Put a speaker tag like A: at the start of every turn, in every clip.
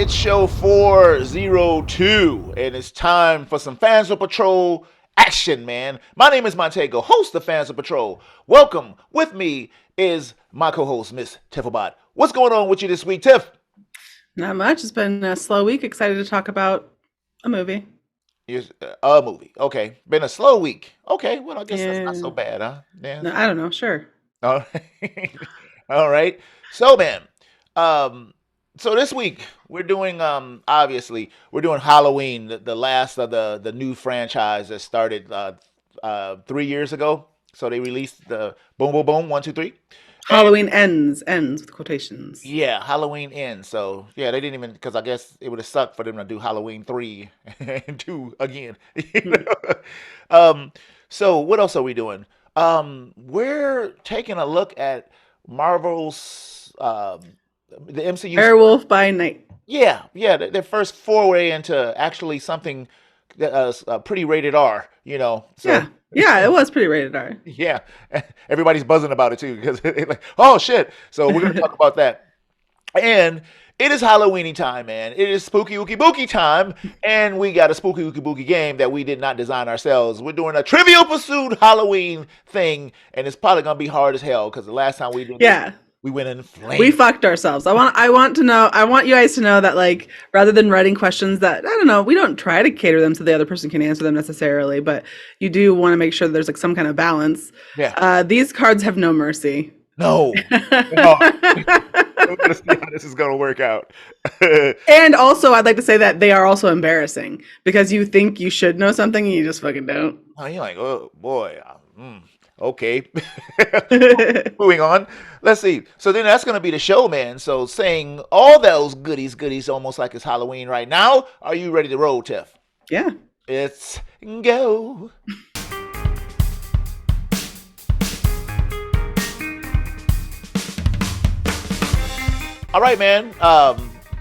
A: It's show 402, and it's time for some Fans of Patrol action, man. My name is Montego, host of Fans of Patrol. Welcome. With me is my co-host, Miss Tiffabot. What's going on with you this week, Tiff?
B: Not much. It's been a slow week. Excited to talk about a movie.
A: A movie. Okay. Been a slow week. Okay, well, I guess that's not so
B: Yeah.
A: bad, huh? Yeah.
B: No, I don't know. Sure.
A: All right. All right. So, man, um, so this week we're doing obviously we're doing Halloween, the last of the new franchise that started 3 years ago. So they released the Boom Boom Boom 1, 2, 3, and
B: Halloween ends with quotations.
A: yeah, Halloween ends. So yeah, they didn't even because I guess it would have sucked for them to do Halloween 3 and 2 again. You
B: Hmm.
A: know? Um, so what else are we doing? We're taking a look at Marvel's the MCU story.
B: Werewolf by Night.
A: Yeah, yeah, their first foray into actually something that pretty rated R. So
B: Yeah. Yeah, it was pretty rated R.
A: yeah, everybody's buzzing about it too because like, oh shit. So we're gonna talk about that. And it is Halloweeny time, man. It is spooky ooky booky time, and we got a spooky ooky booky game that we did not design ourselves. We're doing a Trivial Pursuit Halloween thing, and it's probably gonna be hard as hell because the last time we did this,
B: Yeah.
A: we went in
B: We
A: flames.
B: fucked ourselves. I want you guys to know that, like, rather than writing questions that, I don't know, we don't try to cater them so the other person can answer them necessarily, but you do want to make sure there's like some kind of balance.
A: Yeah,
B: These cards have no mercy.
A: no, no. We're gonna see how this is gonna work out.
B: And also, I'd like to say that they are also embarrassing because you think you should know something and you just fucking don't.
A: Oh, you're like, oh boy, okay. Moving on. Let's see. So then that's gonna be the show, man. So saying all those goodies, almost like it's Halloween right now. Are you ready to roll, Tiff?
B: Yeah.
A: It's go. All right, man.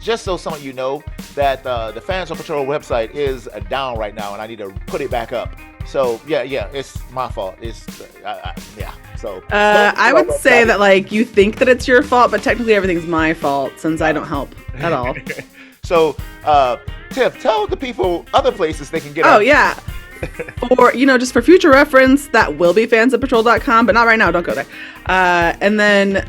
A: Just so some of you know that the Fans on Patrol website is down right now, and I need to put it back up. So yeah, it's my fault. Yeah. So
B: I would say that, like, you think that it's your fault, but technically everything's my fault since I don't help at all.
A: So, Tiff, tell the people other places they can get
B: Oh,
A: on.
B: yeah. For, just for future reference, that will be fansofpatrol.com, but not right now. Don't go there. And then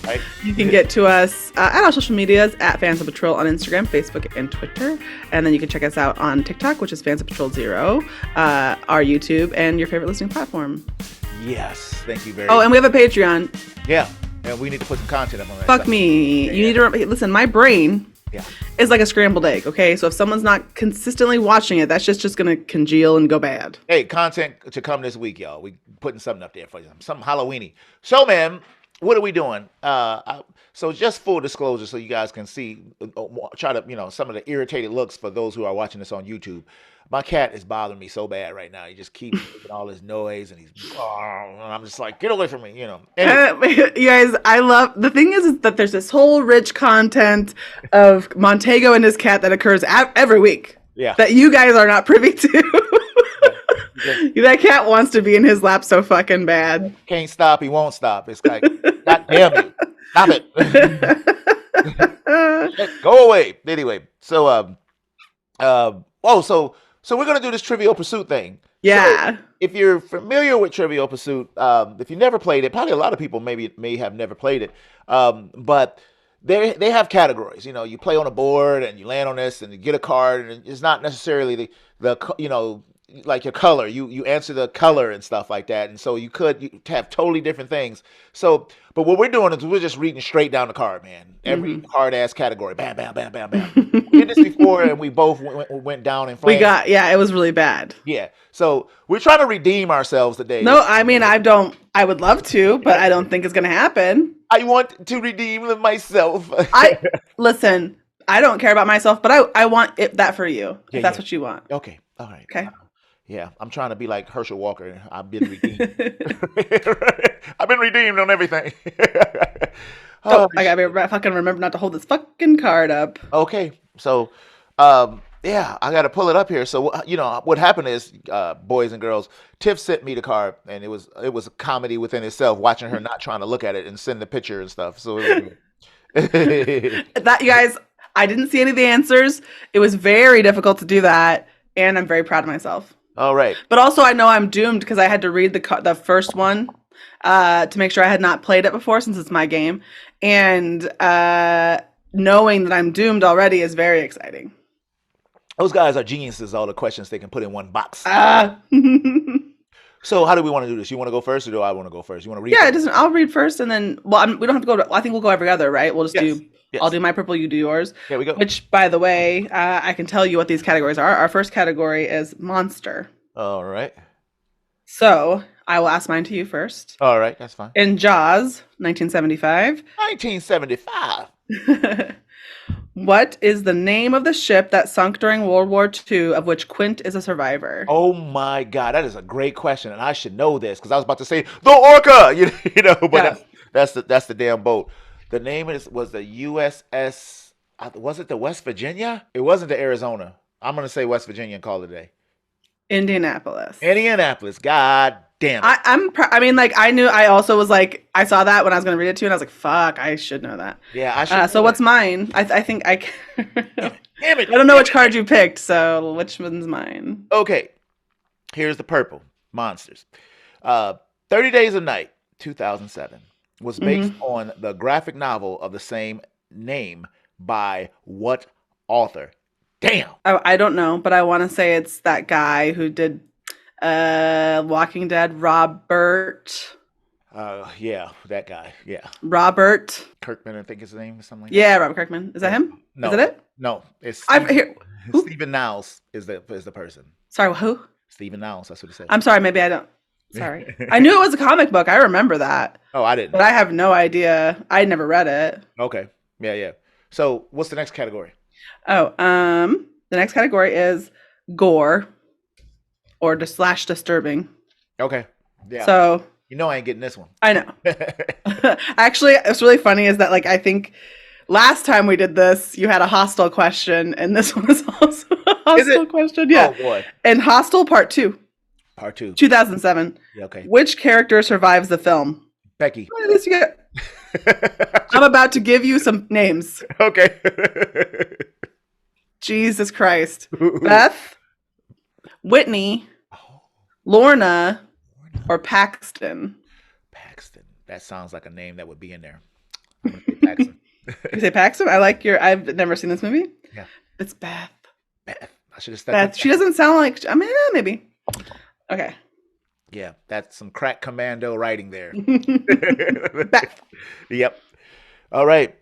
A: Right?
B: you can get to us at our social medias at Fans of Patrol on Instagram, Facebook, and Twitter. And then you can check us out on TikTok, which is Fans of Patrol 0, our YouTube, and your favorite listening platform.
A: Yes. Thank you very
B: Oh,
A: much.
B: and we have a Patreon.
A: Yeah. And we need to put some content up on that.
B: Fuck
A: site.
B: me.
A: Yeah,
B: You need to listen. My brain
A: Yeah.
B: is like a scrambled egg. Okay, so if someone's not consistently watching it, that's just gonna congeal and go bad.
A: Hey, content to come this week, y'all. We putting something up there for you. Something Halloweeny. So, man, what are we doing? So just full disclosure, so you guys can see, try to, some of the irritated looks for those who are watching this on YouTube. My cat is bothering me so bad right now. He just keeps making all this noise, and and I'm just like, get away from me, Anyway,
B: You guys, I love the thing is that there's this whole rich content of Montego and his cat that occurs every week
A: yeah.
B: that you guys are not privy to.
A: Just
B: That cat wants to be in his lap so fucking bad.
A: can't stop. He won't stop. It's like, God damn it. Stop it. Go away. Anyway, so we're gonna do this Trivial Pursuit thing.
B: Yeah.
A: So if you're familiar with Trivial Pursuit, if you never played it, probably a lot of people may have never played it. But they have categories. You play on a board and you land on this and you get a card, and it's not necessarily the like your color. You answer the color and stuff like that, and so you have totally different things. So, but what we're doing is we're just reading straight down the card, man. Every hard ass category, bam, bam, bam, bam, bam. We did this before, and we both went down in flames.
B: It was really bad.
A: Yeah. So we're trying to redeem ourselves today.
B: No, I mean, I would love to, but I don't think it's going to happen.
A: I want to redeem myself.
B: Listen, I don't care about myself, but I want that for you, if that's what you want.
A: Okay. All right.
B: Okay.
A: Yeah, I'm trying to be like Herschel Walker. I've been redeemed. I've been redeemed on everything.
B: Oh, I gotta fucking remember not to hold this fucking card up.
A: Okay, so yeah, I got to pull it up here. So what happened is, boys and girls, Tiff sent me the card, and it was a comedy within itself. Watching her not trying to look at it and send the picture and stuff. So it was
B: That, you guys, I didn't see any of the answers. It was very difficult to do that, and I'm very proud of myself.
A: All right.
B: But also, I know I'm doomed because I had to read the first one to make sure I had not played it before, since it's my game, and knowing that I'm doomed already is very exciting.
A: Those guys are geniuses. All the questions they can put in one box.
B: Ah.
A: So how do we want to do this? You want to go first, or do I want to go first? You want to read?
B: Yeah, it doesn't. I'll read first, and then we don't have to go. I think we'll go every other, right? We'll just
A: Yes.
B: do.
A: Yes.
B: I'll do my purple, you do yours.
A: There we go.
B: Which, by the way, I can tell you what these categories are. Our first category is monster.
A: All right.
B: So I will ask mine to you first.
A: All right. That's fine.
B: In Jaws, 1975.
A: 1975.
B: What is the name of the ship that sunk during World War II, of which Quint is a survivor?
A: Oh my God, that is a great question, and I should know this because I was about to say the Orca. You know, but
B: Yes.
A: that's the damn boat. The name was the USS. Was it the West Virginia? It wasn't the Arizona. I'm gonna say West Virginia and call it a day.
B: Indianapolis.
A: Indianapolis. God damn it.
B: I mean, like, I knew. I also was like, I saw that when I was going to read it too, and I was like, "Fuck, I should know that."
A: Yeah, I should.
B: So what's mine? I think I.
A: Damn it.
B: I don't know which card you picked, so which one's mine?
A: Okay, here's the purple monsters. 30 Days of Night, 2007, was based on the graphic novel of the same name by what author? Damn.
B: I don't know, but I want to say it's that guy who did Walking Dead, Robert.
A: Yeah, that guy. Yeah,
B: Robert.
A: Kirkman, I think his name is something like
B: Yeah, Robert Kirkman. Is that him?
A: No.
B: Is that it?
A: No, it's
B: Who?
A: Stephen Niles is the person.
B: Sorry, who?
A: Stephen Niles, that's what he said.
B: I'm sorry, maybe I don't. Sorry. I knew it was a comic book. I remember that.
A: Oh, I didn't.
B: But I have no idea. I never read it.
A: Okay. Yeah. So, what's the next category?
B: Oh, the next category is gore or /disturbing.
A: Okay. Yeah.
B: So,
A: you know I ain't getting this one.
B: I know. Actually, what's really funny is that, like, I think last time we did this, you had a Hostel question, and this one is also a Hostel question. Yeah.
A: Oh, boy.
B: And Hostel Part 2.
A: Part 2.
B: 2007.
A: Yeah, okay.
B: Which character survives the film?
A: Becky.
B: At least you get. I'm about to give you some names.
A: Okay.
B: Jesus Christ. Beth, Whitney, Lorna, or Paxton?
A: Paxton. That sounds like a name that would be in there. I'm gonna say Paxton.
B: You say Paxton? I like your. I've never seen this movie.
A: Yeah.
B: It's Beth.
A: Beth. I should have stuck
B: Beth.
A: with
B: She
A: Beth.
B: doesn't sound like. I mean, maybe. Okay.
A: Yeah, that's some crack commando writing there.
B: Beth.
A: Yep. All right.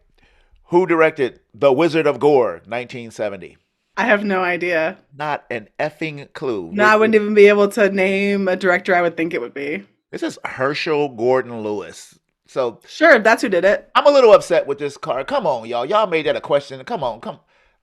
A: Who directed The Wizard of Gore, 1970?
B: I have no idea.
A: Not an effing clue.
B: No, I wouldn't even be able to name a director I would think it would be.
A: This is Herschel Gordon Lewis. So
B: Sure, that's who did it.
A: I'm a little upset with this card. Come on, y'all. Y'all made that a question. Come on.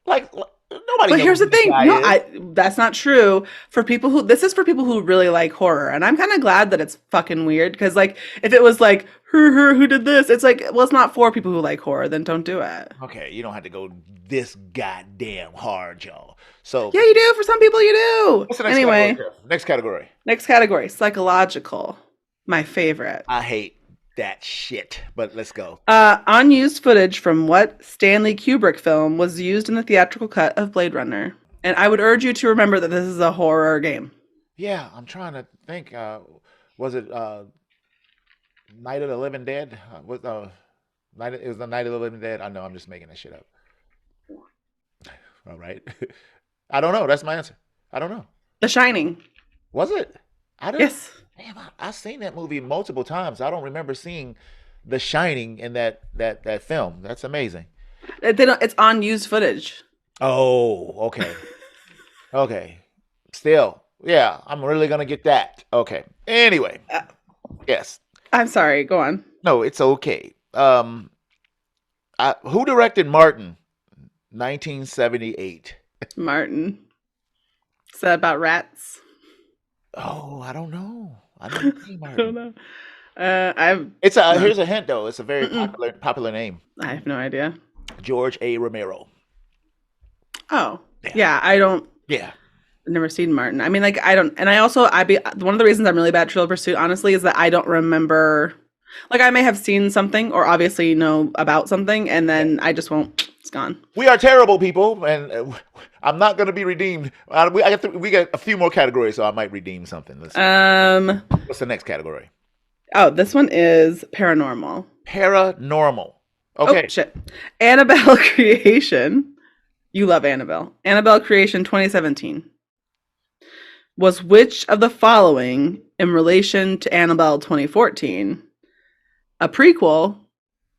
A: Like nobody.
B: But
A: knows
B: here's
A: who
B: the
A: this
B: thing.
A: guy
B: No,
A: is.
B: that's not true. This is for people who really like horror. And I'm kind of glad that it's fucking weird. Because, like, if it was like, who did this? It's like, well, it's not for people who like horror. Then don't do it.
A: Okay, you don't have to go this goddamn hard, y'all. So
B: Yeah, you do. For some people, you do.
A: what's the next
B: Anyway,
A: category? Next category.
B: next category, psychological. My favorite.
A: I hate that shit, but let's go.
B: Unused footage from what Stanley Kubrick film was used in the theatrical cut of Blade Runner? And I would urge you to remember that this is a horror game.
A: Yeah, I'm trying to think. Was it Night of the Living Dead? It was the Night of the Living Dead. I know I'm just making that shit up. All right. I don't know. That's my answer. I don't know.
B: The Shining.
A: Was it? I don't.
B: Yes.
A: Damn, I've seen that movie multiple times. I don't remember seeing The Shining in that film. That's amazing.
B: It's unused footage.
A: Oh, okay. Okay. Still, yeah, I'm really gonna get that. Okay. Anyway, yes.
B: I'm sorry. Go on.
A: No, it's okay. Who directed Martin? 1978.
B: Martin. Is that about rats?
A: Oh, I don't know. I don't see
B: I
A: Martin.
B: don't know.
A: Here's a hint though. It's a very popular name.
B: I have no idea.
A: George A. Romero.
B: Oh, yeah. I don't.
A: Yeah.
B: I've never seen Martin. I mean, like, I don't. And I also, one of the reasons I'm really bad at Trivial Pursuit, honestly, is that I don't remember Like I may have seen something or obviously know about something, and then I just won't. It's gone.
A: We are terrible people, and I'm not going to be redeemed. We got a few more categories, so I might redeem something. Let's see.
B: Um.
A: What's the next category?
B: Oh, this one is paranormal.
A: Paranormal.
B: Oh
A: Okay.
B: shit. Annabelle Creation. You love Annabelle. Annabelle Creation 2017 was which of the following in relation to Annabelle 2014? A prequel,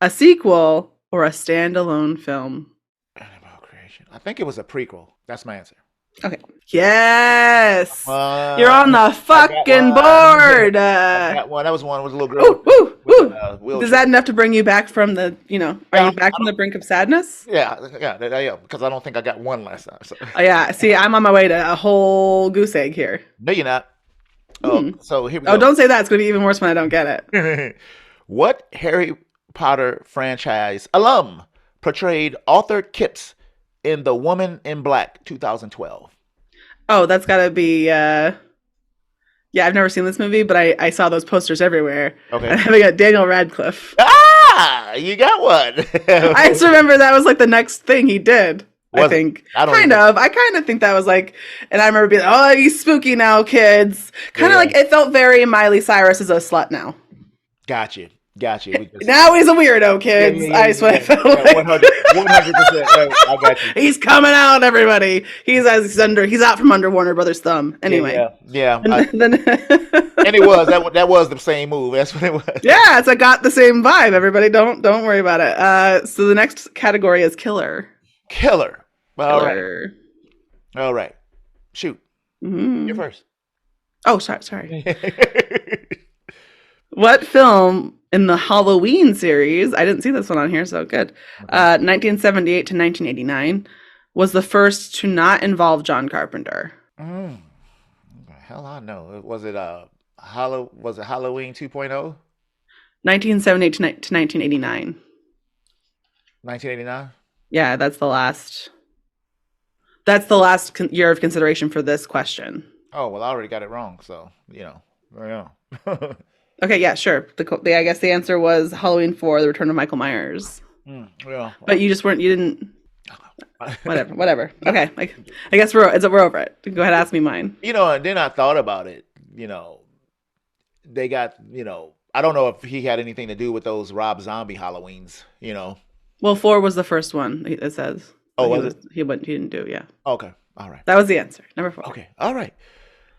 B: a sequel, or a standalone film?
A: Annabelle Creation. I think it was a prequel. That's my answer.
B: Okay. Yes. You're
A: Uh,
B: on the
A: I got
B: fucking
A: one.
B: board.
A: I got one. That was one. It was a little girl
B: Ooh, ooh,
A: with
B: ooh.
A: a
B: Is
A: wheelchair.
B: that enough to bring you back from the, are
A: Yeah,
B: you back
A: I
B: from the
A: don't.
B: brink of sadness?
A: Yeah. Because I don't think I got one last time. So.
B: Oh, yeah. See, I'm on my way to a whole goose egg here.
A: No, you're not. Oh,
B: Hmm.
A: so here we
B: Oh,
A: go.
B: don't say that. It's going to be even worse when I don't get it.
A: What Harry Potter franchise alum portrayed Arthur Kipps in The Woman in Black 2012?
B: Oh, that's got to be, yeah, I've never seen this movie, but I saw those posters everywhere.
A: Okay.
B: And having a Daniel Radcliffe.
A: Ah, you got one.
B: I just remember that was like the next thing he did. I
A: Was it?
B: think.
A: I don't
B: Kind
A: even.
B: of. I kind of think that was like, and I remember being like, oh, he's spooky now, kids. Kind of
A: Yeah.
B: like, it felt very Miley Cyrus is a slut now.
A: Got you. Got you. We just,
B: Now he's a weirdo,
A: yeah,
B: kids.
A: yeah, yeah,
B: I just what I
A: yeah,
B: felt
A: yeah.
B: like.
A: 100%. I got you.
B: He's coming out, everybody. He's out from under Warner Brothers' thumb. Anyway.
A: Yeah.
B: And then
A: And it was that was the same move. That's what it was.
B: yeah, it's I got the same vibe. Everybody, don't worry about it. So the next category is killer.
A: Killer. All right.
B: Killer.
A: All right. Shoot.
B: Mhm.
A: You're first.
B: Oh, sorry. What film in the Halloween series, I didn't see this one on here, so good, 1978 to 1989, was the first to not involve John Carpenter?
A: Hell, I know. Was it Halloween 2.0?
B: 1978 to 1989.
A: 1989?
B: Yeah, that's the last year of consideration for this question.
A: Oh, well, I already got it wrong, so, yeah.
B: Okay, yeah, sure. I guess the answer was Halloween 4, The Return of Michael Myers.
A: Yeah.
B: But you didn't. Whatever. Okay, I guess we're over it. Go ahead, ask me mine.
A: And then I thought about it. They got, I don't know if he had anything to do with those Rob Zombie Halloweens,
B: Well, 4 was the first one. It says.
A: Oh,
B: But
A: was it?
B: He didn't do. Yeah,
A: Okay. All right.
B: that was the answer. Number 4.
A: Okay. All right.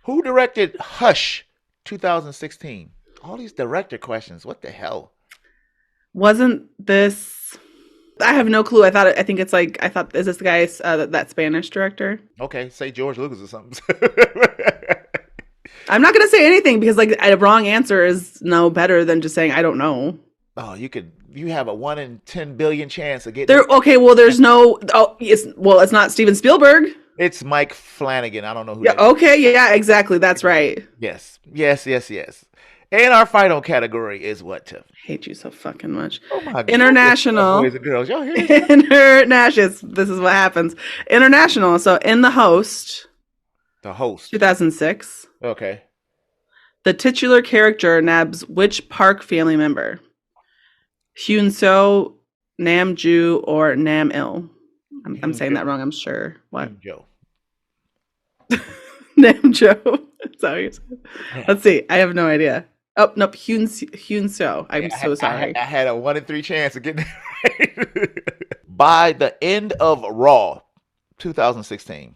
A: Who directed Hush 2016? All these director questions. What the hell?
B: Wasn't this? I have no clue. I think it's like I thought. Is this the guy that Spanish director?
A: Okay. Say George Lucas or something.
B: I'm not gonna say anything because like a wrong answer is no better than just saying I don't know.
A: Oh, you have a 1 in 10 billion chance of getting
B: There. Okay. Well, there's no. Oh, it's not Steven Spielberg.
A: It's Mike Flanagan. I don't know who
B: Yeah.
A: that is.
B: Okay. Yeah. Exactly. That's right.
A: Yes. And our final category is what, Tiff?
B: Hate you so fucking much.
A: Oh my God.
B: International.
A: Boys and girls. Y'all hear this?
B: International. This is what happens. International. So in The Host,
A: The host.
B: 2006,
A: Okay.
B: the titular character nabs which Park family member? Hyun So, Nam Ju, or Nam Il? I'm saying that wrong. I'm sure. What?
A: Joe.
B: Nam Jo. Sorry. Let's see. I have no idea. Oh nope. Hyun So. I'm so sorry.
A: I had a 1 in 3 chance of getting it right. By the end of Raw 2016,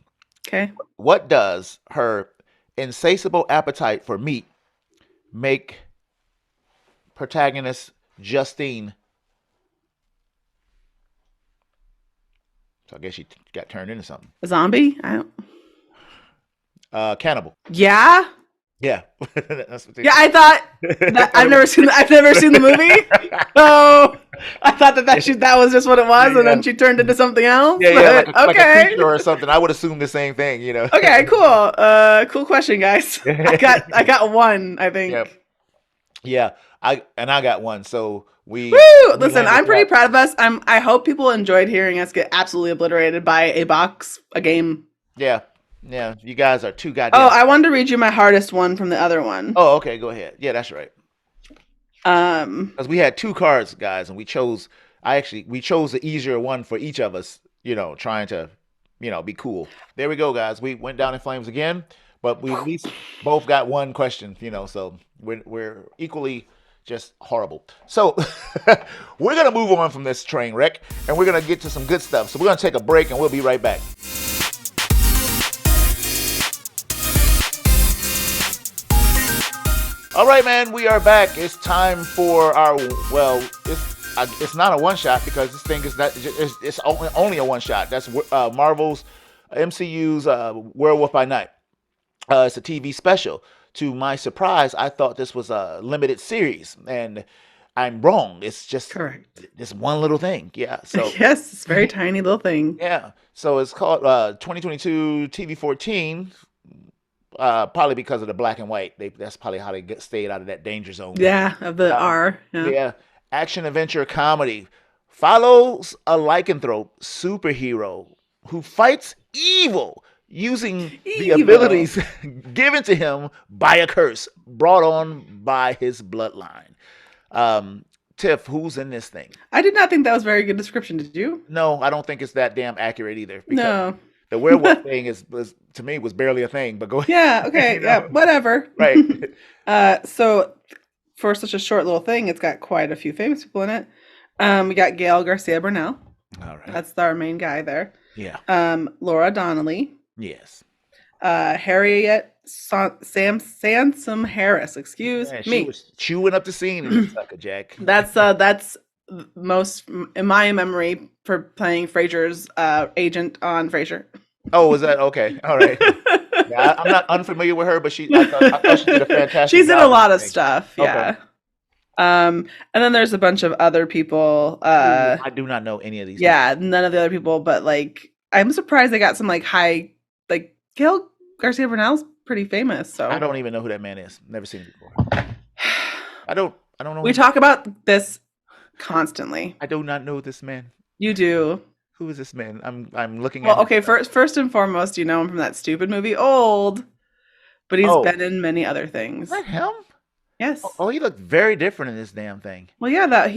B: Okay.
A: what does her insatiable appetite for meat make protagonist Justine? So I guess she got turned into something.
B: A zombie? I don't.
A: Cannibal.
B: Yeah.
A: Yeah. That's what they-
B: Yeah. I thought that I've never seen the movie. Oh, I thought that was just what it was, and then she turned into something else.
A: Yeah,
B: But,
A: like a
B: okay.
A: creature or something. I would assume the same thing,
B: Okay, cool. Cool question, guys. I got one, I think.
A: Yep. Yeah, I got one. So we.
B: Woo!
A: we
B: Listen,
A: landed
B: I'm pretty
A: that.
B: proud of us. I hope people enjoyed hearing us get absolutely obliterated by a game.
A: Yeah. You guys are too goddamn.
B: Oh, I wanted to read you my hardest one from the other one.
A: Oh, okay. Go ahead. Yeah, that's right. Because we had two cards, guys, and we chose the easier one for each of us, trying to, be cool. There we go, guys. We went down in flames again, but we at least both got one question, so we're equally just horrible. So we're gonna move on from this train wreck and we're gonna get to some good stuff. So we're gonna take a break and we'll be right back. All right, man, we are back. It's time for our it's not a one shot because this thing is not. It's only a one shot. That's Marvel's MCU's Werewolf by Night. It's a TV special. To my surprise, I thought this was a limited series, and I'm wrong. It's just
B: Correct.
A: this one little thing. Yeah. So
B: Yes, it's a very tiny little thing.
A: yeah. So it's called 2022 TV 14. Probably because of the black and white. That's probably how they stayed out of that danger zone.
B: Yeah, of the
A: Um,
B: R. Yeah.
A: yeah. Action adventure comedy follows a lycanthrope superhero who fights evil using the
B: Evil.
A: abilities given to him by a curse brought on by his bloodline. Tiff, who's in this thing?
B: I did not think that was a very good description. Did you?
A: No, I don't think it's that damn accurate either because
B: No.
A: the werewolf thing was to me was barely a thing. But go ahead.
B: Yeah, okay, yeah, whatever.
A: Right.
B: So for such a short little thing, it's got quite a few famous people in it. We got Gail Garcia Bernal.
A: All right.
B: That's our main guy there.
A: Yeah.
B: Laura Donnelly.
A: Yes.
B: Harriet Sansom Harris. Excuse
A: Man, she
B: me.
A: was chewing up the scene in this sucker, Jack.
B: That's most in my memory for playing Frasier's agent on Frasier.
A: Oh, was that okay? All right. Yeah, I'm not unfamiliar with her, but I thought she did a fantastic
B: She's in
A: job
B: a lot
A: with
B: of
A: this thing.
B: stuff.
A: Okay.
B: Yeah. And then there's a bunch of other people.
A: I do not know any of these.
B: Yeah, none of the other people, but like I'm surprised they got some like high like Gail Garcia Bernal's pretty famous. So
A: I don't even know who that man is. Never seen him before. I don't know.
B: we talk about this constantly.
A: I do not know this man.
B: You do.
A: Who is this man? I'm looking
B: Well,
A: at.
B: okay, first and foremost, you know him from that stupid movie Old, but he's
A: Oh.
B: been in many other things.
A: Is that him?
B: Yes.
A: Oh, he looked very different in this damn thing.
B: Well, yeah, that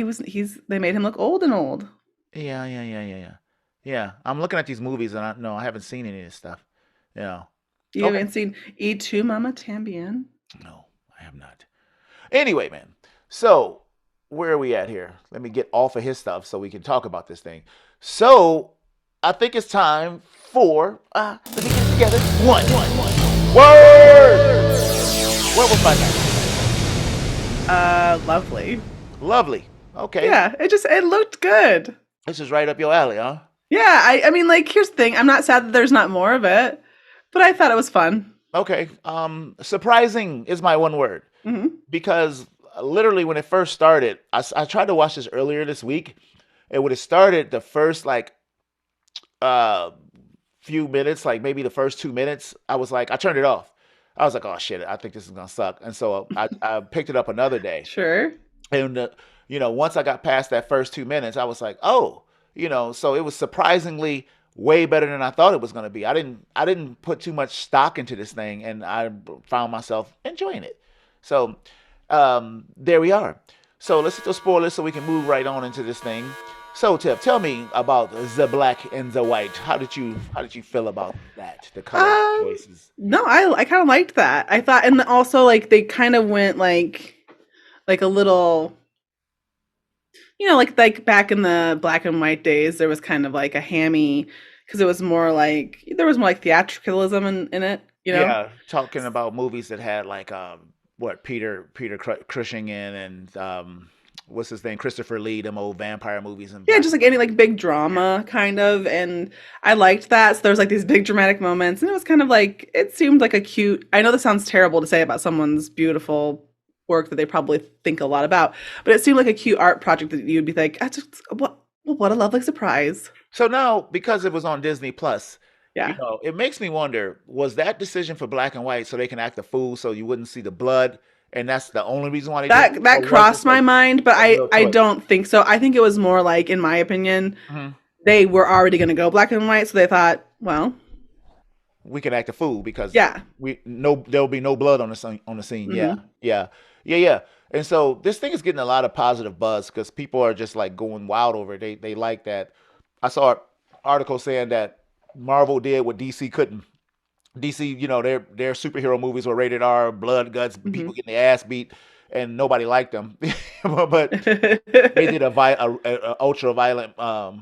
B: they made him look old and old.
A: Yeah. Yeah, I'm looking at these movies and I haven't seen any of this stuff. Yeah.
B: You
A: Okay.
B: haven't seen E2 Mama Tambien?
A: No, I have not. Anyway, man. So where are we at here? Let me get off of his stuff so we can talk about this thing. So I think it's time for let me get it together. One. Word. What was my name?
B: Lovely.
A: Lovely. Okay.
B: Yeah, it looked good.
A: This is right up your alley, huh?
B: Yeah, I mean, like, here's the thing. I'm not sad that there's not more of it, but I thought it was fun.
A: Okay. Surprising is my one word
B: Hmm.
A: because literally when it first started, I tried to watch this earlier this week. It would have started the first uh few minutes, like maybe the first 2 minutes. I was like, I turned it off. I was like, oh shit, I think this is gonna suck. And so I picked it up another day.
B: Sure.
A: And once I got past that first 2 minutes, I was like, oh, so it was surprisingly way better than I thought it was going to be. I didn't put too much stock into this thing, and I found myself enjoying it. So there we are. So let's hit the spoilers so we can move right on into this thing. So Tiff, tell me about the black and the white. How did you feel about that? The color choices.
B: No, I kind of liked that. I thought, and also like they kind of went like a little, like back in the black and white days, there was kind of like a hammy because it was more like there was more like theatricalism in it.
A: Yeah, talking about movies that had like Peter Cushing in and what's his name, Christopher Lee, them old vampire movies and
B: Yeah, just like any like big drama kind of, and I liked that. So there was like these big dramatic moments, and it was kind of like it seemed like a cute. I know this sounds terrible to say about someone's beautiful work that they probably think a lot about, but it seemed like a cute art project that you'd be like, what a lovely surprise.
A: So now because it was on Disney Plus,
B: Yeah,
A: it makes me wonder: was that decision for black and white so they can act a fool so you wouldn't see the blood, and that's the only reason why they did it? Or
B: that
A: was
B: crossed
A: it
B: my mind, but
A: a real
B: I
A: choice?
B: don't think so. I think it was more like, in my opinion,
A: Mhm.
B: they were already going to go black and white, so they thought, well,
A: We can act a fool because
B: yeah.
A: there'll be no blood on the scene.
B: Mhm.
A: Yeah. And so this thing is getting a lot of positive buzz because people are just like going wild over it. They like that. I saw an article saying that Marvel did what DC couldn't. DC, their superhero movies were rated R, blood, guts,
B: Hmm.
A: people getting their ass beat, and nobody liked them. But they did a ultra violent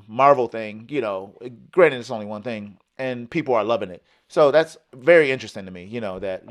A: Marvel thing. Granted it's only one thing, and people are loving it. So that's very interesting to me. That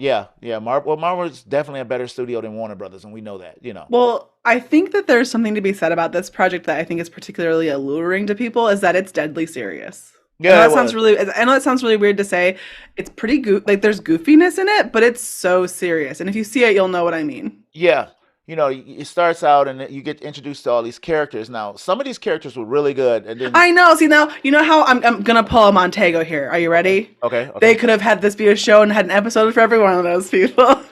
A: Marvel is definitely a better studio than Warner Brothers, and we know that.
B: Well, I think that there's something to be said about this project that I think is particularly alluring to people is that it's deadly serious.
A: Yeah, it was.
B: I know that sounds really weird to say. It's pretty like there's goofiness in it, but it's so serious. And if you see it, you'll know what I mean.
A: Yeah. It starts out and you get introduced to all these characters. Now, some of these characters were really good, and then
B: I know. See now, you know how I'm gonna pull a Montego here. Are you ready?
A: okay,
B: They
A: okay.
B: could have had this be a show and had an episode for every one of those people.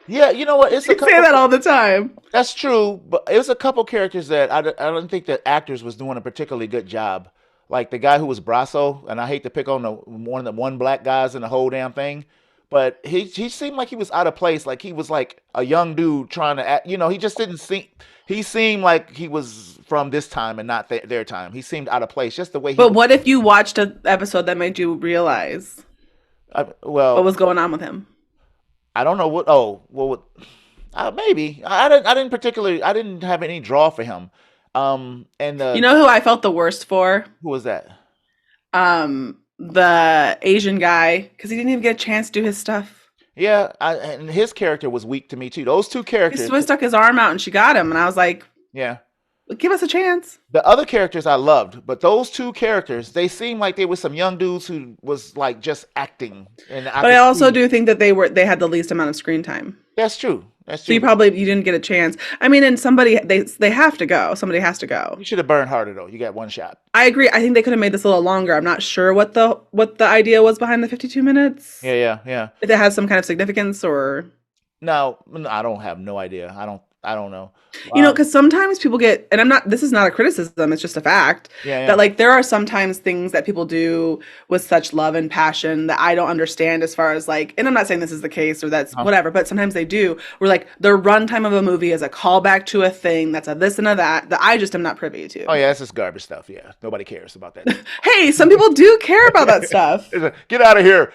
A: Yeah, you know what? It's a
B: I say
A: couple.
B: that all the time.
A: That's true, but it was a couple characters that I don't think the actors was doing a particularly good job. Like the guy who was Brasso, and I hate to pick on the one black guys in the whole damn thing, but he seemed like he was out of place. Like he was like a young dude trying to act. He just didn't seem. He seemed like he was from this time and not their time. He seemed out of place, just the way he
B: But
A: was.
B: what if you watched an episode that made you realize what
A: Well,
B: was going on with him?
A: I don't know what. Oh, well, maybe I didn't have any draw for him. And
B: You know who I felt the worst for?
A: who was that?
B: The Asian guy, because he didn't even get a chance to do his stuff.
A: Yeah, and his character was weak to me too. Those two
B: He
A: characters,
B: stuck his arm out and she got him, and I was like,
A: yeah.
B: give us a chance.
A: The other characters I loved, but those two characters, they seemed like they were some young dudes who was like just acting, and I
B: But I
A: could
B: also
A: see
B: do think that they had the least amount of screen time.
A: that's true. That's
B: So
A: true.
B: you didn't get a chance. I mean, and they have to go. Somebody has to go.
A: You should have burned harder though. You got one shot.
B: I agree. I think they could have made this a little longer. I'm not sure what the idea was behind the 52 minutes.
A: Yeah, yeah, yeah.
B: If it has some kind of significance or
A: Now I don't have no idea. I don't know.
B: you know, because sometimes people get, and this is not a criticism, it's just a fact,
A: Yeah,
B: that
A: yeah.
B: like there are sometimes things that people do with such love and passion that I don't understand as far as like, and I'm not saying this is the case or that's
A: Huh?
B: whatever, but sometimes they do, where like the runtime of a movie is a callback to a thing that's a this and a that I just am not privy to.
A: Oh yeah, that's just garbage stuff. Yeah, nobody cares about that.
B: Hey, some people do care about that stuff.
A: Get out of here.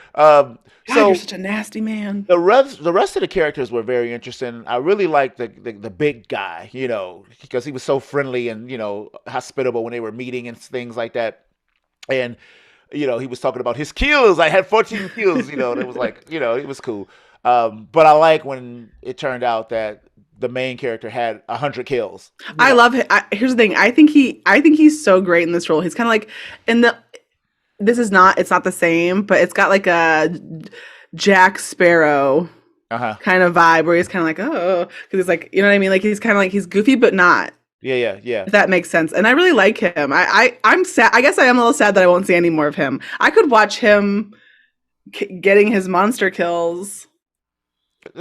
B: God,
A: So
B: you're such a nasty man.
A: the rest of the characters were very interesting. I really liked the big guy, because he was so friendly and hospitable when they were meeting and things like that. And he was talking about his kills. I had 14 kills. And it was like it was cool. But I like when it turned out that the main character had 100 kills.
B: I love it. Here's the thing. I think he's so great in this role. He's kind of like in the. It's not the same, but it's got like a Jack Sparrow
A: Uh huh.
B: kind of vibe where he's kind of like, oh, because he's like, you know what I mean? Like he's kind of like, he's goofy, but not,
A: Yeah, yeah, yeah.
B: if that makes sense. And I really like him. I'm sad. I guess I am a little sad that I won't see any more of him. I could watch him getting his monster kills.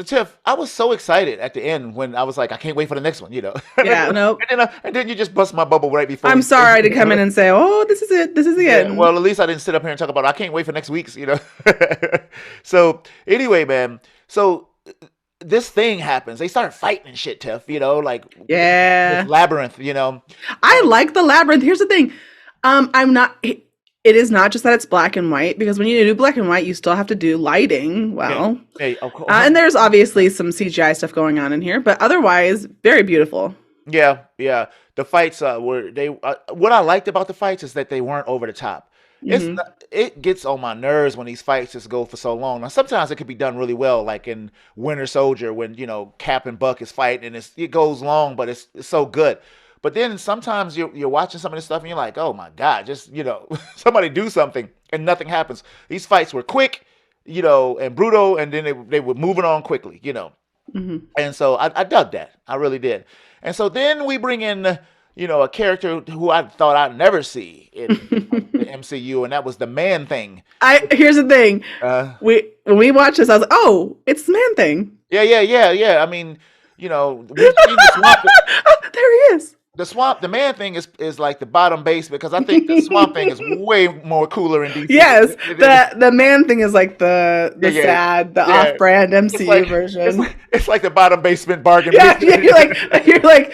A: Tiff, I was so excited at the end when I was like, I can't wait for the next one.
B: Yeah, no,
A: And then you just bust my bubble right before.
B: I'm sorry to come in and say, oh, this is it. This is the
A: Yeah,
B: end.
A: well, at least I didn't sit up here and talk about I can't wait for next week's. So anyway, man. So this thing happens. They start fighting and shit, Tiff. Like
B: Yeah.
A: this labyrinth.
B: I like the labyrinth. Here's the thing. I'm not. It is not just that it's black and white, because when you do black and white, you still have to do lighting. Well,
A: Hey, of course.
B: and there's obviously some CGI stuff going on in here, but otherwise, very beautiful.
A: Yeah, yeah. The fights were they. What I liked about the fights is that they weren't over the top.
B: Hmm.
A: It gets on my nerves when these fights just go for so long. Now sometimes it could be done really well, like in Winter Soldier when Cap and Buck is fighting and it goes long, but it's so good. But then sometimes you're watching some of this stuff and you're like, oh my God, just somebody do something and nothing happens. These fights were quick, and brutal, and then they were moving on quickly.
B: Hmm.
A: And so I dug that. I really did. And so then we bring in, a character who I thought I'd never see in the MCU, and that was the Man Thing.
B: Here's the thing.
A: Uh,
B: When we watched this, I was like, oh, it's the Man Thing.
A: yeah, yeah, yeah, yeah. I mean, we've seen the swamp.
B: Oh, there he is.
A: the man thing is like the bottom base because I think the swamp thing is way more cooler in DC.
B: Yes, the man thing is like the
A: Yeah,
B: sad, the
A: yeah.
B: off-brand
A: It's
B: MCU
A: like it's
B: version.
A: like it's like the bottom basement bargain
B: Yeah,
A: bin.
B: yeah, you're like,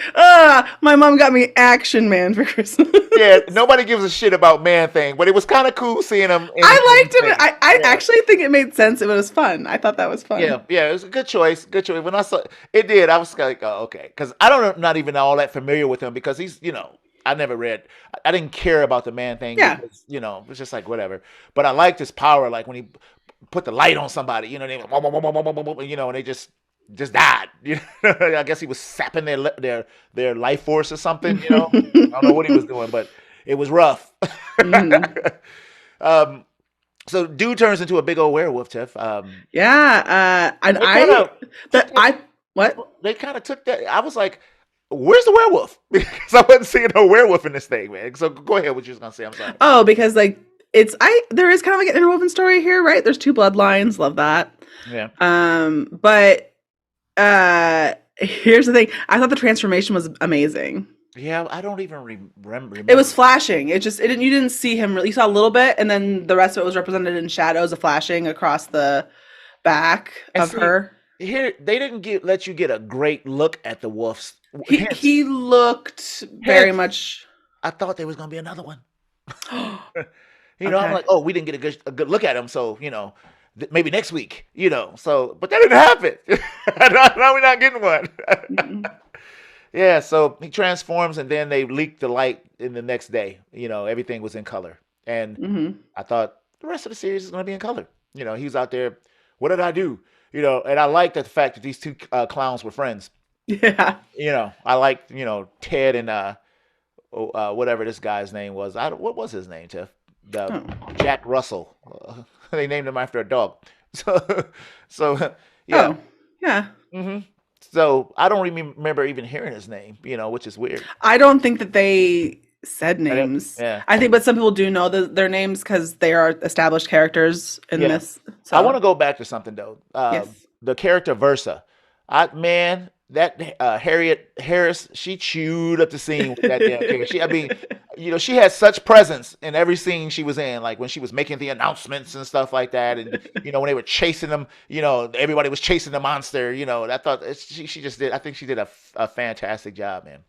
B: my mom got me Action Man for Christmas.
A: Yeah, nobody gives a shit about man thing, but it was kind of cool seeing him
B: I
A: in
B: liked him.
A: thing.
B: I
A: Yeah.
B: actually think it made sense. It was fun. I thought that was
A: Yeah,
B: fun.
A: yeah, it was a good choice. Good choice. When I saw it, did I was like, oh, okay, because I don't not even all that familiar with him because he's I never read. I didn't care about the man thing
B: Yeah.
A: because it was just like whatever. But I liked his power, like when he put the light on somebody, they and they just died. I guess he was sapping their life force or something. I don't know what he was doing, but it was rough.
B: Mhm.
A: um, so dude turns into a big old werewolf, Tiff.
B: Yeah, and
A: They kind of took that.
B: what?
A: They kind of took that. I was like, "Where's the werewolf?" Because I wasn't seeing no werewolf in this thing, man. So go ahead. What you was gonna say? I'm sorry.
B: Oh, because like there is kind of like an interwoven story here, right? There's two bloodlines. Love that.
A: Yeah.
B: But here's the thing. I thought the transformation was amazing.
A: Yeah, I don't even remember.
B: It was flashing. You didn't see him. You saw a little bit, and then the rest of it was represented in shadows of flashing across the back of her.
A: Here, they didn't let you get a great look at the wolf's.
B: He looked very much.
A: I thought there was gonna be another one. I'm
B: Okay.
A: like, oh, we didn't get a good look at him, so maybe next week, So, but that didn't happen. Now we're not getting one.
B: Mm-mm.
A: Yeah, so he transforms, and then they leak the light in the next day. Everything was in color, and
B: Mhm.
A: I thought the rest of the series is going to be in color. He was out there. What did I do? And I liked the fact that these two clowns were friends.
B: Yeah.
A: I liked Ted and whatever this guy's name was. What was his name, Tiff? The
B: Oh.
A: Jack Russell. They named him after a dog. So yeah.
B: Oh. Yeah.
A: hmm So I don't remember even hearing his name, which is weird.
B: I don't think that they said
A: I don't,
B: names.
A: yeah.
B: I think, but some people do know their names because they are established characters in
A: Yeah.
B: this.
A: I want
B: So
A: to go back to something though.
B: yes.
A: The character Versa. Man, that Harriet Harris, she chewed up the scene with that damn character. She had such presence in every scene she was in, like when she was making the announcements and stuff like that, and when they were chasing them, everybody was chasing the monster. I thought she just did. I think she did a fantastic job, man.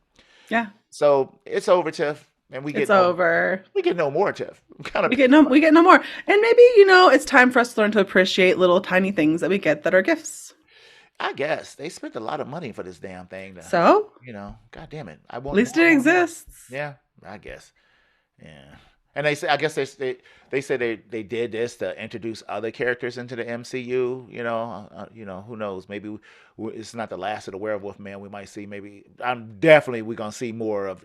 B: Yeah.
A: So it's over, Tiff, and
B: It's over.
A: we get no more, Tiff.
B: We get no more. And maybe, it's time for us to learn to appreciate little tiny things that we get that are gifts.
A: I guess they spent a lot of money for this damn thing.
B: So,
A: God damn it. I
B: at
A: want
B: least
A: more,
B: it
A: more, more.
B: exists.
A: Yeah, I guess. Yeah. And I guess they said they did this to introduce other characters into the MCU. Who knows? Maybe it's not the last of the Werewolf Man. We might see. Maybe we're gonna see more of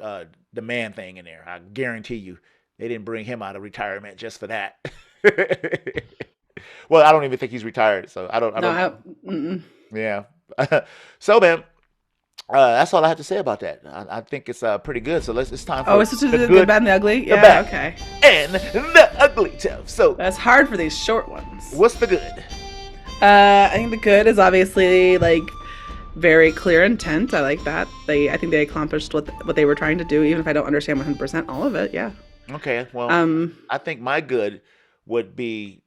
A: the man thing in there. I guarantee you, they didn't bring him out of retirement just for that. Well, I don't even think he's retired, so I don't.
B: No, mm-mm.
A: Yeah. So, man, that's all I have to say about that. I think it's pretty good. So it's time for
B: Oh, it's just
A: the
B: the
A: good,
B: bad and the ugly?
A: the
B: Yeah,
A: bad,
B: okay.
A: and the ugly, Tiff. So,
B: That's hard for these short ones.
A: what's the good?
B: I think the good is obviously like very clear intent. I like that. I think they accomplished what they were trying to do, even if I don't understand 100% all of it. Yeah.
A: Okay, well, I think my good would be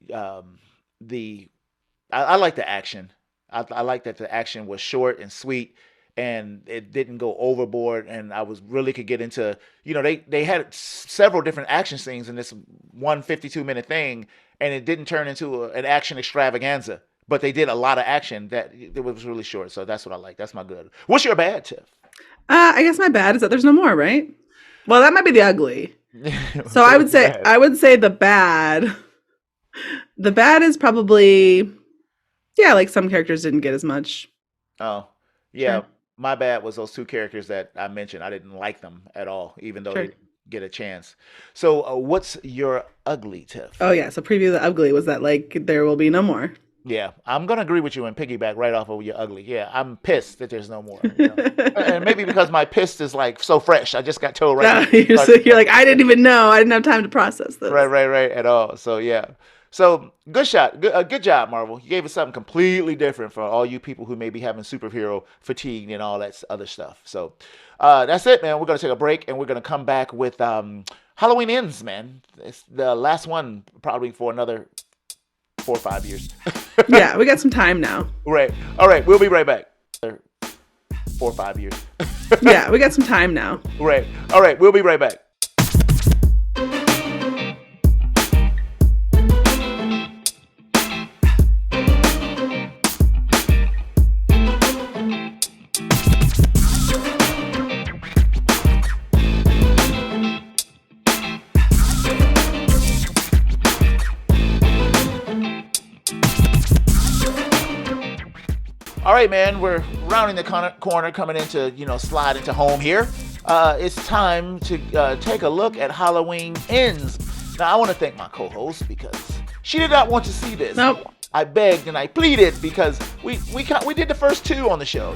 A: I like the action. I like that the action was short and sweet, and it didn't go overboard. And I was really could get into, they had several different action scenes in this 152-minute thing, and it didn't turn into an action extravaganza. But they did a lot of action that it was really short. So that's what I like. That's my good. What's your bad, Tiff?
B: I guess my bad is that there's no more, right? Well, that might be the ugly. So I would
A: what's your
B: say
A: bad?
B: the bad. The bad is probably like some characters didn't get as much.
A: Oh, yeah.
B: Sure.
A: My bad was those two characters that I mentioned. I didn't like them at all, even though they
B: Sure.
A: didn't get a chance. So, what's your ugly, Tiff?
B: Oh yeah, so preview the ugly was that like there will be no more.
A: Yeah, I'm gonna agree with you and piggyback right off of your ugly. Yeah, I'm pissed that there's no more. And maybe because my pissed is like so fresh. I just got told right
B: Yeah,
A: before we
B: you're
A: started.
B: like, I didn't even know. I didn't have time to process this.
A: Right at all. So yeah. So good shot, good job, Marvel. You gave us something completely different for all you people who may be having superhero fatigue and all that other stuff. So that's it, man. We're gonna take a break and we're gonna come back with Halloween Ends, man. It's the last one probably for another 4 or 5 years.
B: Yeah, we got some time now.
A: Right. All right. We'll be right back. 4 or 5 years.
B: Yeah, we got some time now.
A: Right. All right. We'll be right back. All right, man, we're rounding the corner, coming into, slide into home here. It's time to take a look at Halloween Ends. Now, I want to thank my co-host because she did not want to see this.
B: Nope.
A: I begged and I pleaded because we did the first two on the show,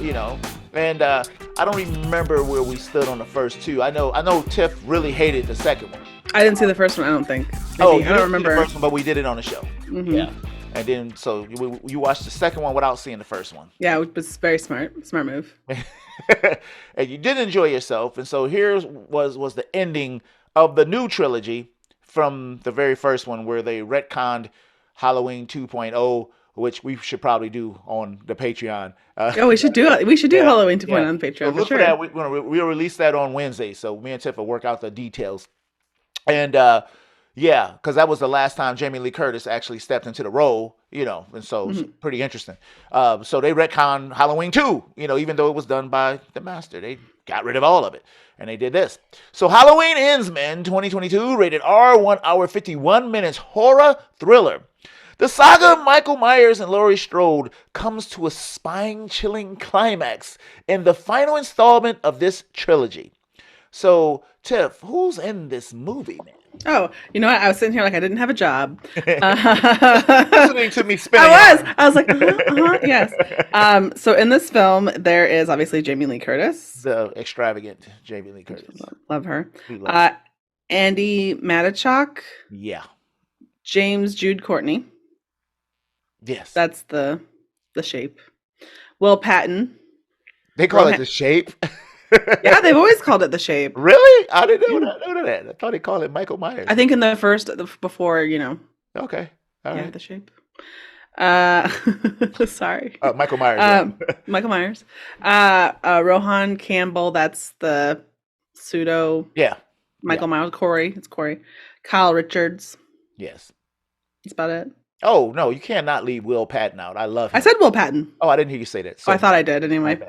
A: and I don't remember where we stood on the first two. I know Tiff really hated the second one.
B: I didn't see the first one, I don't think.
A: Maybe.
B: I don't remember.
A: The first one, but we did it on the show.
B: Mm-hmm.
A: Yeah. And then, so you watched the second one without seeing the first one.
B: Yeah, it was very smart. Smart move.
A: And you did enjoy yourself. And so here was the ending of the new trilogy from the very first one where they retconned Halloween 2.0, which we should probably do on the Patreon.
B: We should do it. We should do
A: yeah,
B: Halloween 2.0
A: yeah.
B: on Patreon.
A: So look
B: for sure.
A: that. We'll release that on Wednesday. So me and Tiff will work out the details. And yeah, because that was the last time Jamie Lee Curtis actually stepped into the role, and so it's pretty interesting. So they retconned Halloween 2, even though it was done by the master. They got rid of all of it, and they did this. So Halloween Ends, man, 2022, rated R, 1 hour, 51 minutes, horror thriller. The saga of Michael Myers and Laurie Strode comes to a spine-chilling climax in the final installment of this trilogy. So, Tiff, who's in this movie, man?
B: Oh, you know what? I was sitting here like I didn't have a job.
A: Listening to me spinning.
B: I was like, yes. So in this film, there is obviously Jamie Lee Curtis.
A: The extravagant Jamie Lee Curtis.
B: Love her.
A: We love her.
B: Andy Matichak.
A: Yeah.
B: James Jude Courtney.
A: Yes.
B: That's the shape. Will Patton.
A: They call it the shape.
B: Yeah, they've always called it the shape.
A: Really? I didn't know that. I thought they called it Michael Myers.
B: I think in the first, before,
A: Okay. All right.
B: The shape. Sorry.
A: Michael Myers. Yeah.
B: Michael Myers. Rohan Campbell, that's the pseudo.
A: Yeah.
B: Michael Myers. Corey. It's Corey. Kyle Richards.
A: Yes.
B: That's about it.
A: Oh, no, you cannot leave Will Patton out. I love him.
B: I said Will Patton.
A: Oh, I didn't hear you say that.
B: I thought I did anyway.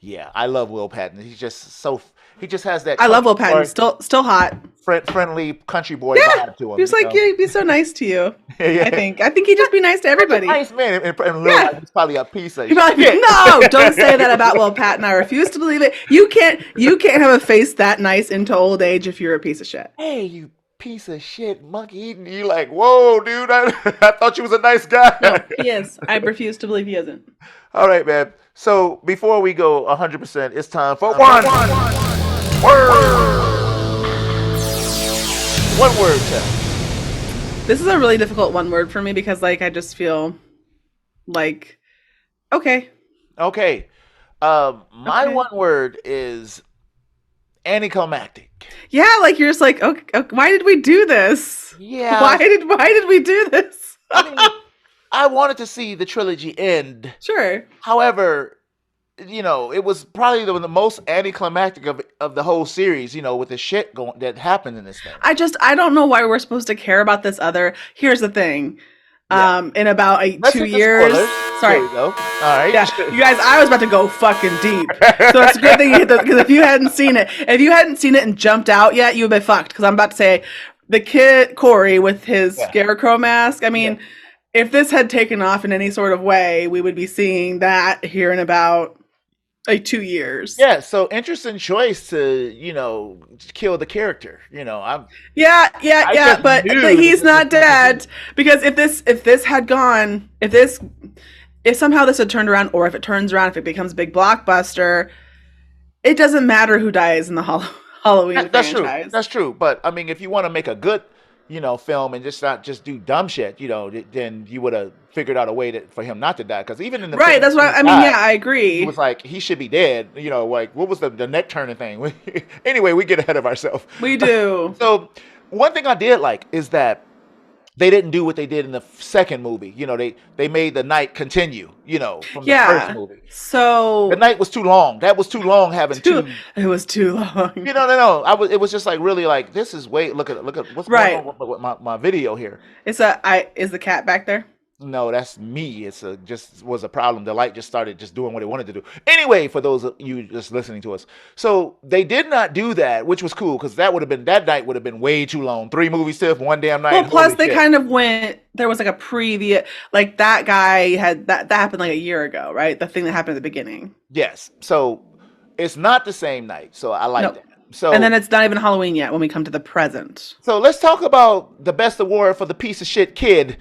A: Yeah, I love Will Patton. He just has that.
B: I love Will Patton. Still hot.
A: Friendly country boy vibe to him.
B: He was like, yeah, he'd be so nice to you.
A: Yeah.
B: I think he'd just be nice to everybody.
A: Nice man, and like he's probably a piece of shit.
B: No, don't say that about Will Patton. I refuse to believe it. You can't have a face that nice into old age if you're a piece of shit.
A: Hey, you piece of shit, monkey eating. You like, whoa, dude. I thought you was a nice guy.
B: No, he is. I refuse to believe he isn't.
A: All right, man. So before we go 100%, it's time for one word. One word, Jeff.
B: This is a really difficult one word for me because, I just feel like, okay.
A: Okay. My one word is anticlimactic.
B: Yeah, you're just like, okay, why did we do this?
A: Yeah.
B: Why did we do this?
A: I wanted to see the trilogy end.
B: Sure.
A: However, it was probably the most anticlimactic of the whole series, with the shit that happened in this thing.
B: I don't know why we're supposed to care about this other. Here's the thing. Yeah. In about 2 years. Sorry.
A: There we go. All right.
B: Yeah. You guys, I was about to go fucking deep. So it's a good thing you hit that, because if you hadn't seen it and jumped out yet, you would be fucked. Because I'm about to say the kid Corey with his scarecrow mask. I mean, if this had taken off in any sort of way, we would be seeing that here in about 2 years.
A: Yeah, so interesting choice to, kill the character. But
B: he's not dead. Because if somehow this had turned around, or if it turns around, if it becomes a big blockbuster, it doesn't matter who dies in the Halloween franchise.
A: That's true. But I mean, if you want to make a good film and just not just do dumb shit, then you would have figured out a way for him not to die. Because even in the
B: Right.
A: film,
B: That's
A: when
B: what
A: he
B: I mean.
A: died,
B: Yeah, I
A: he was
B: agree.
A: like, he should be dead. Like what was the neck turning thing? Anyway, we get ahead of ourselves.
B: We do.
A: So one thing I did like is that they didn't do what they did in the second movie. They made the night continue. From the first
B: Yeah.
A: movie. The
B: So
A: night was too long. That was too long having
B: too.
A: two.
B: It was too long.
A: No. It was just like really like this is way. Look at what's going
B: Right.
A: on with my video here.
B: Is the cat back there?
A: No, that's me. Just was a problem. The light just started just doing what it wanted to do. Anyway, for those of you just listening to us, so they did not do that, which was cool because that night would have been way too long. 3 movies, Tiff, one damn
B: Well,
A: night.
B: plus
A: Holy
B: they
A: shit!
B: kind of went. There was like a previous, like that guy had that happened like a year ago, right? The thing that happened at the beginning.
A: Yes. So it's not the same night. So I like
B: No,
A: that.
B: and then
A: So
B: it's not even Halloween yet when we come to the present.
A: so let's talk about the best award for the piece of shit kid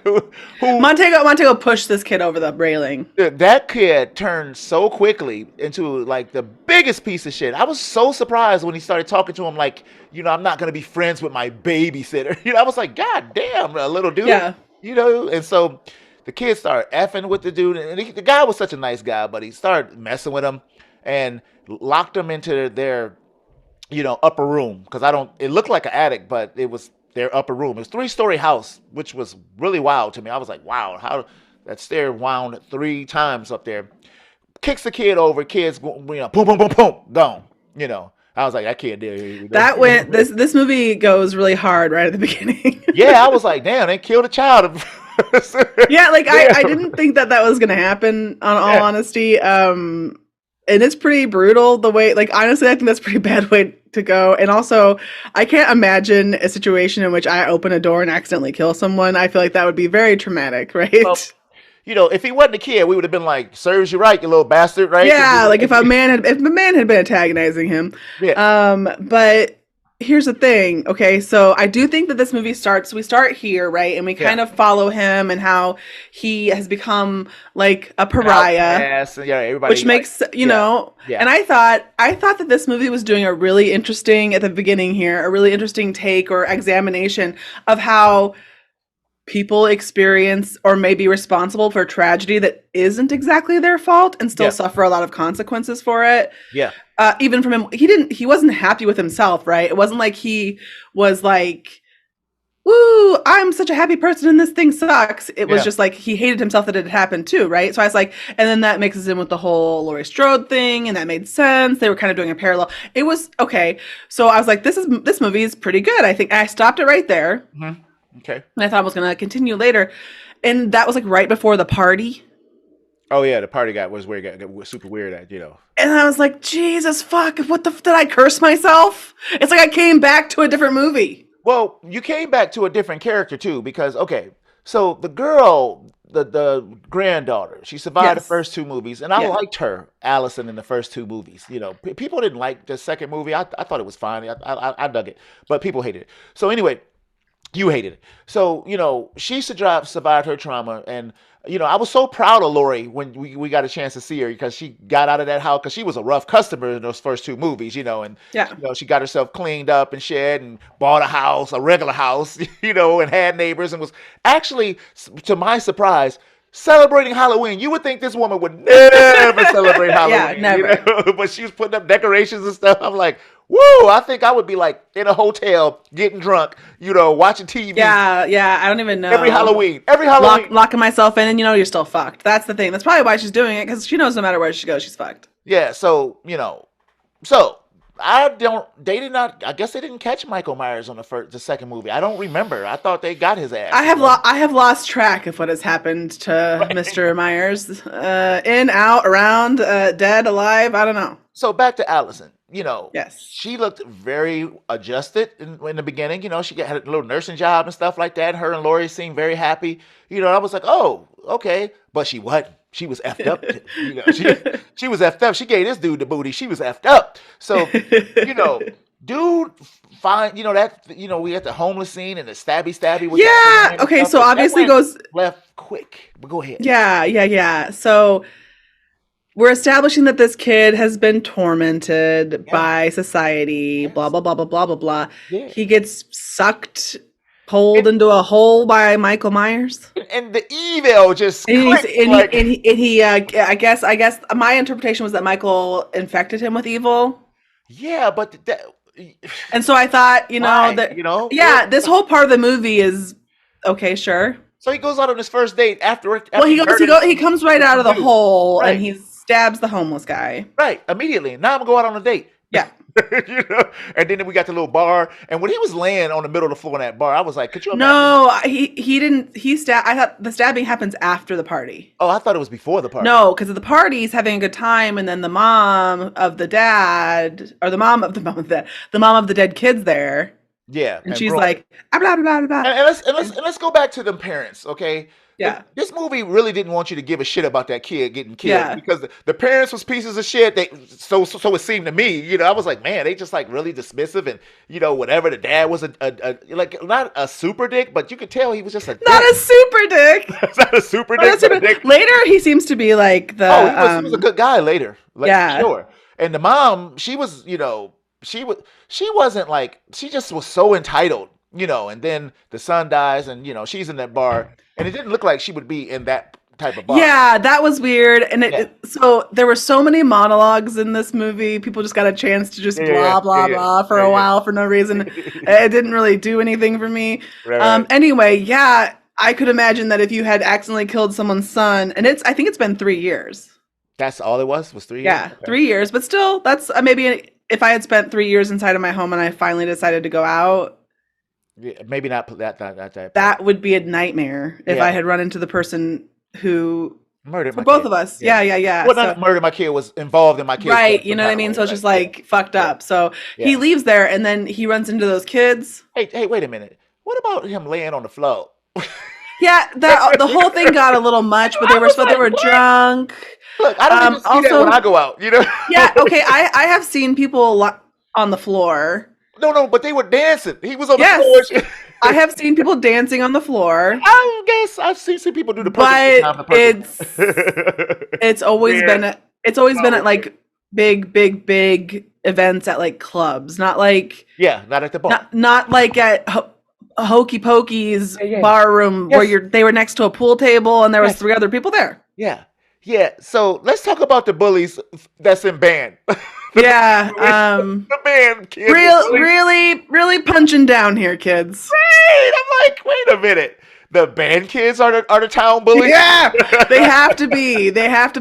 A: who
B: Montego pushed this kid over the railing.
A: that kid turned so quickly into like the biggest piece of shit. I was so surprised when he started talking to him like, I'm not gonna be friends with my babysitter. I was like, God damn, a little dude.
B: Yeah.
A: And so the kid started effing with the dude, and the guy was such a nice guy, but he started messing with him and locked him into their, upper room because it looked like an attic, but it was their upper room. It was 3-story house, which was really wild to me. I was like, wow, how that stair wound 3 times up there. Kicks the kid over, kids, boom, boom, boom, boom, gone. I was like, that kid did.
B: That went. This movie goes really hard right at the beginning.
A: Yeah, I was like, damn, they killed a child.
B: Yeah, like I
A: Damn.
B: didn't think that was gonna happen. On all
A: Yeah.
B: honesty, and it's pretty brutal the way. Like honestly, I think that's a pretty bad way to go. And also, I can't imagine a situation in which I open a door and accidentally kill someone. I feel like that would be very traumatic, right?
A: Well, if he wasn't a kid, we would have been like, serves you right, you little bastard, right?
B: Yeah, like if a man had been antagonizing him.
A: Yeah.
B: But here's the thing. Okay, so I do think that this movie we start here, right? And we kind
A: Yeah.
B: of follow him and how he has become like a
A: An
B: pariah,
A: outcast, yeah, everybody.
B: which makes,
A: yeah. Yeah.
B: and I thought that this movie was doing a really interesting at the beginning here, a really interesting take or examination of how people experience or may be responsible for tragedy that isn't exactly their fault and still
A: Yeah.
B: suffer a lot of consequences for it.
A: Yeah.
B: Even from him, he wasn't happy with himself, right? It wasn't like he was like, woo, I'm such a happy person and this thing sucks. It was
A: Yeah.
B: just like he hated himself that it had happened too, right? So I was like, and then that mixes in with the whole Laurie Strode thing, and that made sense. They were kind of doing a parallel. It was okay. So I was like, this movie is pretty good. I think I stopped it right there.
A: Mhm. Okay.
B: And I thought I was going to continue later. And that was like right before the party.
A: Oh yeah, the party was where it got super weird at.
B: And I was like, Jesus fuck, what the did I curse myself? It's like I came back to a different movie.
A: Well, you came back to a different character too, because okay, so the girl, the granddaughter, she survived the
B: Yes.
A: first 2 movies, and I
B: Yeah.
A: liked her, Allison, in the first 2 movies. People didn't like the second movie. I thought it was fine. I dug it, but people hated it. So anyway, you hated it. So, she survived her trauma. And, I was so proud of Lori when we got a chance to see her because she got out of that house because she was a rough customer in those first 2 movies, and,
B: Yeah.
A: she got herself cleaned up and shit and bought a house, a regular house, and had neighbors and was actually, to my surprise, celebrating Halloween. You would think this woman would never celebrate Halloween.
B: never.
A: But she was putting up decorations and stuff. I'm like, woo, I think I would be like in a hotel getting drunk, watching TV
B: Yeah, I don't even know.
A: every Halloween. Every Halloween.
B: Locking myself in and you're still fucked. That's the thing. That's probably why she's doing it, because she knows no matter where she goes, she's fucked.
A: Yeah, they did not, I guess they didn't catch Michael Myers on the second movie. I don't remember. I thought they got his ass.
B: I have lost track of what has happened to Mr. Myers. In, out, around, dead, alive, I don't know.
A: So back to Allison.
B: Yes.
A: She looked very adjusted in the beginning. She had a little nursing job and stuff like that. Her and Lori seemed very happy. I was like, oh, okay. But she wasn't. She was effed up. She was effed up. She gave this dude the booty. She was effed up. So, dude, fine. We had the homeless scene and the stabby with
B: Yeah.
A: the
B: Okay.
A: stuff,
B: So
A: but that
B: obviously
A: went
B: goes.
A: left quick. But go ahead.
B: Yeah. So we're establishing that this kid has been tormented
A: Yeah.
B: by society, blah
A: Yes.
B: blah blah blah blah blah blah.
A: Yeah.
B: He gets pulled
A: And,
B: into a hole by Michael Myers.
A: and the evil just
B: And he's
A: clicks like,
B: and he I guess my interpretation was that Michael infected him with evil.
A: yeah, but that,
B: And so I thought,
A: why?
B: that
A: You know?
B: yeah, this whole part of the movie is okay, sure.
A: So he goes out on his first date
B: Well,
A: after
B: he goes, he comes right out of the
A: dude.
B: hole and
A: Right.
B: he stabs the homeless guy.
A: Right, immediately. Now I'm gonna go out on a date.
B: Yeah.
A: You know? And then we got the little bar. And when he was laying on the middle of the floor in that bar, I was like, could you imagine?
B: No, he didn't. I thought the stabbing happens after the party.
A: Oh, I thought it was before the party.
B: No, because the party's having a good time, and then the mom of the dad, or the mom of the dead kid's there,
A: Yeah.
B: and she's
A: bro,
B: like, blah blah blah blah blah.
A: and let's go back to them parents, okay?
B: Yeah.
A: This movie really didn't want you to give a shit about that kid getting killed
B: Yeah.
A: because the parents was pieces of shit. So it seemed to me, I was like, man, they just like really dismissive and whatever. The dad was a like not a super dick, but you could tell he was just a dick.
B: Not a super dick.
A: Not a super
B: Not a
A: dick,
B: super-
A: but a dick.
B: Later, he seems to be like the.
A: He was a good guy later. Like,
B: Yeah.
A: sure. And the mom, she was, she wasn't like, she just was so entitled, and then the son dies and, she's in that bar and it didn't look like she would be in that type of bar.
B: Yeah, that was weird. And
A: Yeah.
B: so there were so many monologues in this movie. People just got a chance to just blah, blah, blah for a while for no reason. It didn't really do anything for me.
A: Right.
B: Anyway, yeah, I could imagine that if you had accidentally killed someone's son, and I think it's been 3 years.
A: That's all it was 3 years?
B: Yeah,
A: Okay.
B: 3 years. But still, that's maybe if I had spent 3 years inside of my home and I finally decided to go out,
A: Yeah, maybe not that.
B: that would be a nightmare if
A: Yeah.
B: I had run into the person who,
A: Murdered
B: for
A: my
B: both
A: kid.
B: of us. Yeah.
A: Well, not murdered my kid, was involved in my kid.
B: Right, you know what I mean? So it's just like fucked up. So he
A: Yeah.
B: leaves there and then he runs into those kids.
A: Hey, wait a minute. What about him laying on the floor?
B: Yeah, the whole thing got a little much, but they were drunk.
A: Look, I don't even see that when I go out,
B: Yeah, okay, I have seen people on the floor.
A: No, but they were dancing. He was on
B: Yes.
A: the floor.
B: I have seen people dancing on the floor.
A: I guess I've seen people do the
B: But
A: perfect.
B: it's always
A: Weird.
B: been at like big events at like clubs, not like
A: Yeah, not at the bar.
B: not like at Hokey Pokey's bar room
A: Yes.
B: where they were next to a pool table and there was
A: Yes.
B: 3 other people there.
A: Yeah. So let's talk about the bullies that's in band.
B: Yeah,
A: The band kids.
B: really punching down here, kids.
A: Right. I'm like, wait a minute. The band kids are the town bullies.
B: Yeah, they have to be. They have to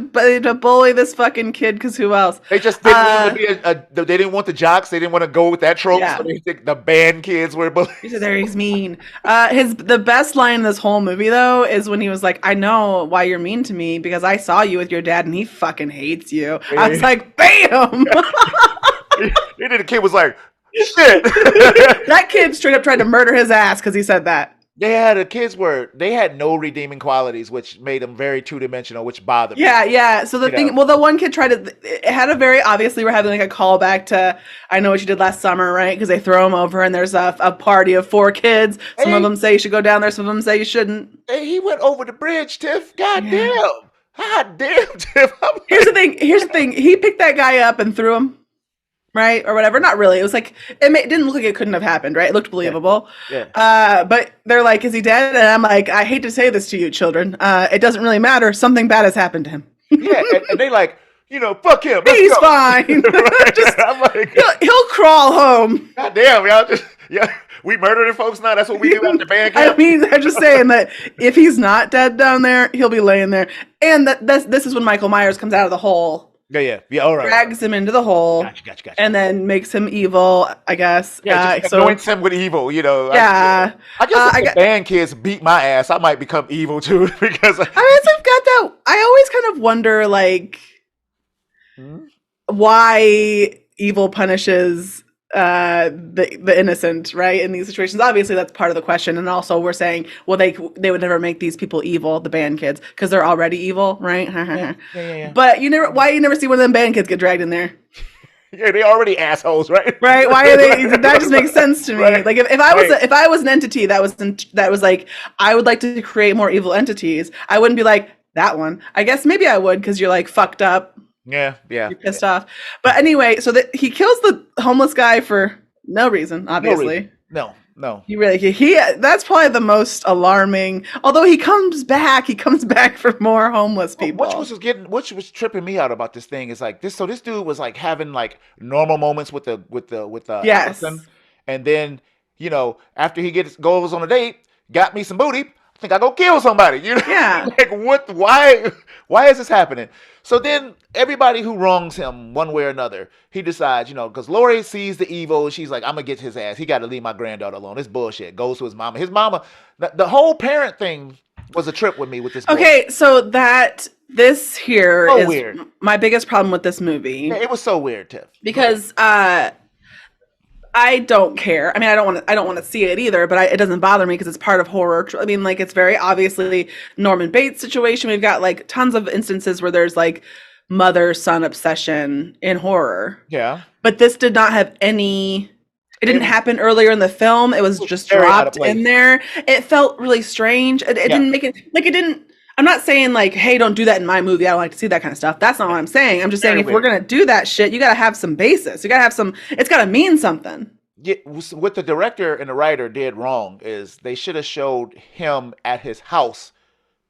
B: bully this fucking kid because who else?
A: They just didn't want to be they didn't want the jocks. They didn't want to go with that trope.
B: Yeah.
A: So they think the band kids were bullies.
B: He said there he's mean. The best line in this whole movie though is when he was like, "I know why you're mean to me because I saw you with your dad and he fucking hates you." I was like, "Bam!"
A: And then the kid was like, shit.
B: That kid straight up tried to murder his ass because he said that.
A: Yeah, the kids they had no redeeming qualities, which made them very two-dimensional, which bothered me.
B: Yeah. So the thing, well, the one kid it had a very, obviously we're having like a callback to I Know What You Did Last Summer, right? Because they throw him over and there's a party of 4 kids. Some of them say you should go down there. Some of them say you shouldn't.
A: Hey, he went over the bridge, Tiff. God
B: Yeah.
A: damn. God damn, Tiff.
B: Here's the thing. He picked that guy up and threw him. Right? Or whatever. Not really. It was like, it didn't look like it couldn't have happened, right? It looked believable.
A: Yeah.
B: But they're like, is he dead? And I'm like, I hate to say this to you, children. It doesn't really matter. Something bad has happened to him.
A: Yeah, and they like, fuck him. Let's
B: He's
A: go.
B: fine.
A: Right? I'm like,
B: he'll crawl home.
A: God damn, y'all we murdering folks now. That's what we do at the band camp.
B: I mean, I'm just saying that if he's not dead down there, he'll be laying there. And this is when Michael Myers comes out of the hole.
A: Yeah. All right.
B: Drags him into the hole.
A: Gotcha.
B: And then makes him evil, I guess.
A: Yeah, just anoints him with evil,
B: Yeah.
A: I guess if the band kids beat my ass, I might become evil too because
B: I also got that. I always kind of wonder, like, why evil punishes the innocent, right? In these situations, obviously that's part of the question. And also, we're saying, well, they would never make these people evil, the band kids, because they're already evil, right?
A: Yeah.
B: But why you never see one of them band kids get dragged in there?
A: Yeah, they already assholes, right?
B: Right? Why are they? That just makes sense to me.
A: Right.
B: Like if I was an entity that was like, I would like to create more evil entities, I wouldn't be like that one. I guess maybe I would, because you're like fucked up.
A: Yeah, yeah,
B: You're pissed off. But anyway, so that he kills the homeless guy for no reason,
A: no reason.
B: obviously.
A: No, no.
B: He really he that's probably the most alarming. Although he comes back for more homeless people.
A: Which was tripping me out about this thing is like this. So this dude was like having like normal moments with
B: Yes.
A: Allison, and then after he goes on a date, got me some booty. I think I go kill somebody.
B: Yeah.
A: Like what? Why is this happening? So then everybody who wrongs him one way or another, he decides, because Lori sees the evil. She's like, I'm gonna get his ass. He got to leave my granddaughter alone. It's bullshit. Goes to his mama. His mama. The whole parent thing was a trip with me with this boy.
B: Okay, so this here
A: So
B: is
A: weird.
B: my biggest problem with this
A: Yeah,
B: movie
A: it was so weird, Tiff.
B: because I don't care. I mean, I don't want to see it either, but it doesn't bother me because it's part of horror. I mean, like it's very obviously Norman Bates situation. We've got like tons of instances where there's like mother-son obsession in horror.
A: Yeah.
B: But this did not have any. It didn't happen earlier in the film. It was just
A: very out of
B: dropped
A: place.
B: in there. It felt really strange. It didn't make it like it didn't. I'm not saying like, hey, don't do that in my movie. I don't like to see that kind of stuff. That's not what I'm saying. I'm just saying if we're gonna do that shit, you gotta have some basis. You gotta have some. It's gotta mean something.
A: Yeah, what the director and the writer did wrong is they should have showed him at his house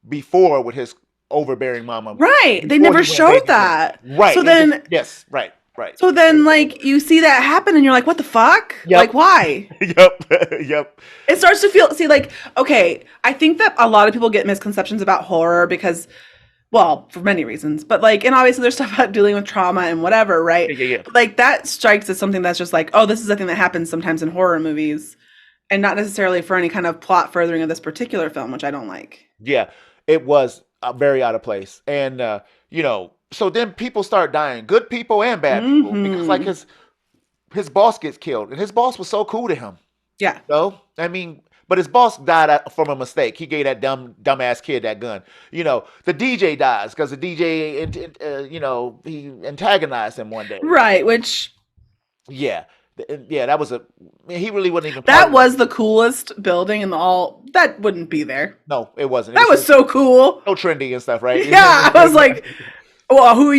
A: before with his overbearing mama.
B: Right. They
A: before
B: never
A: he went
B: showed
A: baby.
B: that.
A: Right.
B: So then,
A: yes. Right. Right.
B: so then, like you see that happen, and you're like, what the fuck?
A: Yep.
B: Like, why?
A: Yep. Yep.
B: It starts to feel. See, like, okay, I think that a lot of people get misconceptions about horror because, well, for many reasons, but like, and obviously there's stuff about dealing with trauma and whatever, right?
A: Yeah.
B: But like that strikes as something that's just like, oh, this is a thing that happens sometimes in horror movies, and not necessarily for any kind of plot furthering of this particular film, which I don't like.
A: Yeah. It was very out of place, and so then people start dying, good people and bad people, because like his boss gets killed, and his boss was so cool to him.
B: Yeah.
A: No, I mean, but his boss died from a mistake. He gave that dumbass kid that gun. The DJ dies because the DJ, he antagonized him one day.
B: Right. Which.
A: Yeah, that was he really wasn't even.
B: That was the coolest building in all. That wouldn't be there.
A: No, it wasn't.
B: That was so cool.
A: So trendy and stuff, right?
B: Yeah, I was like, well, who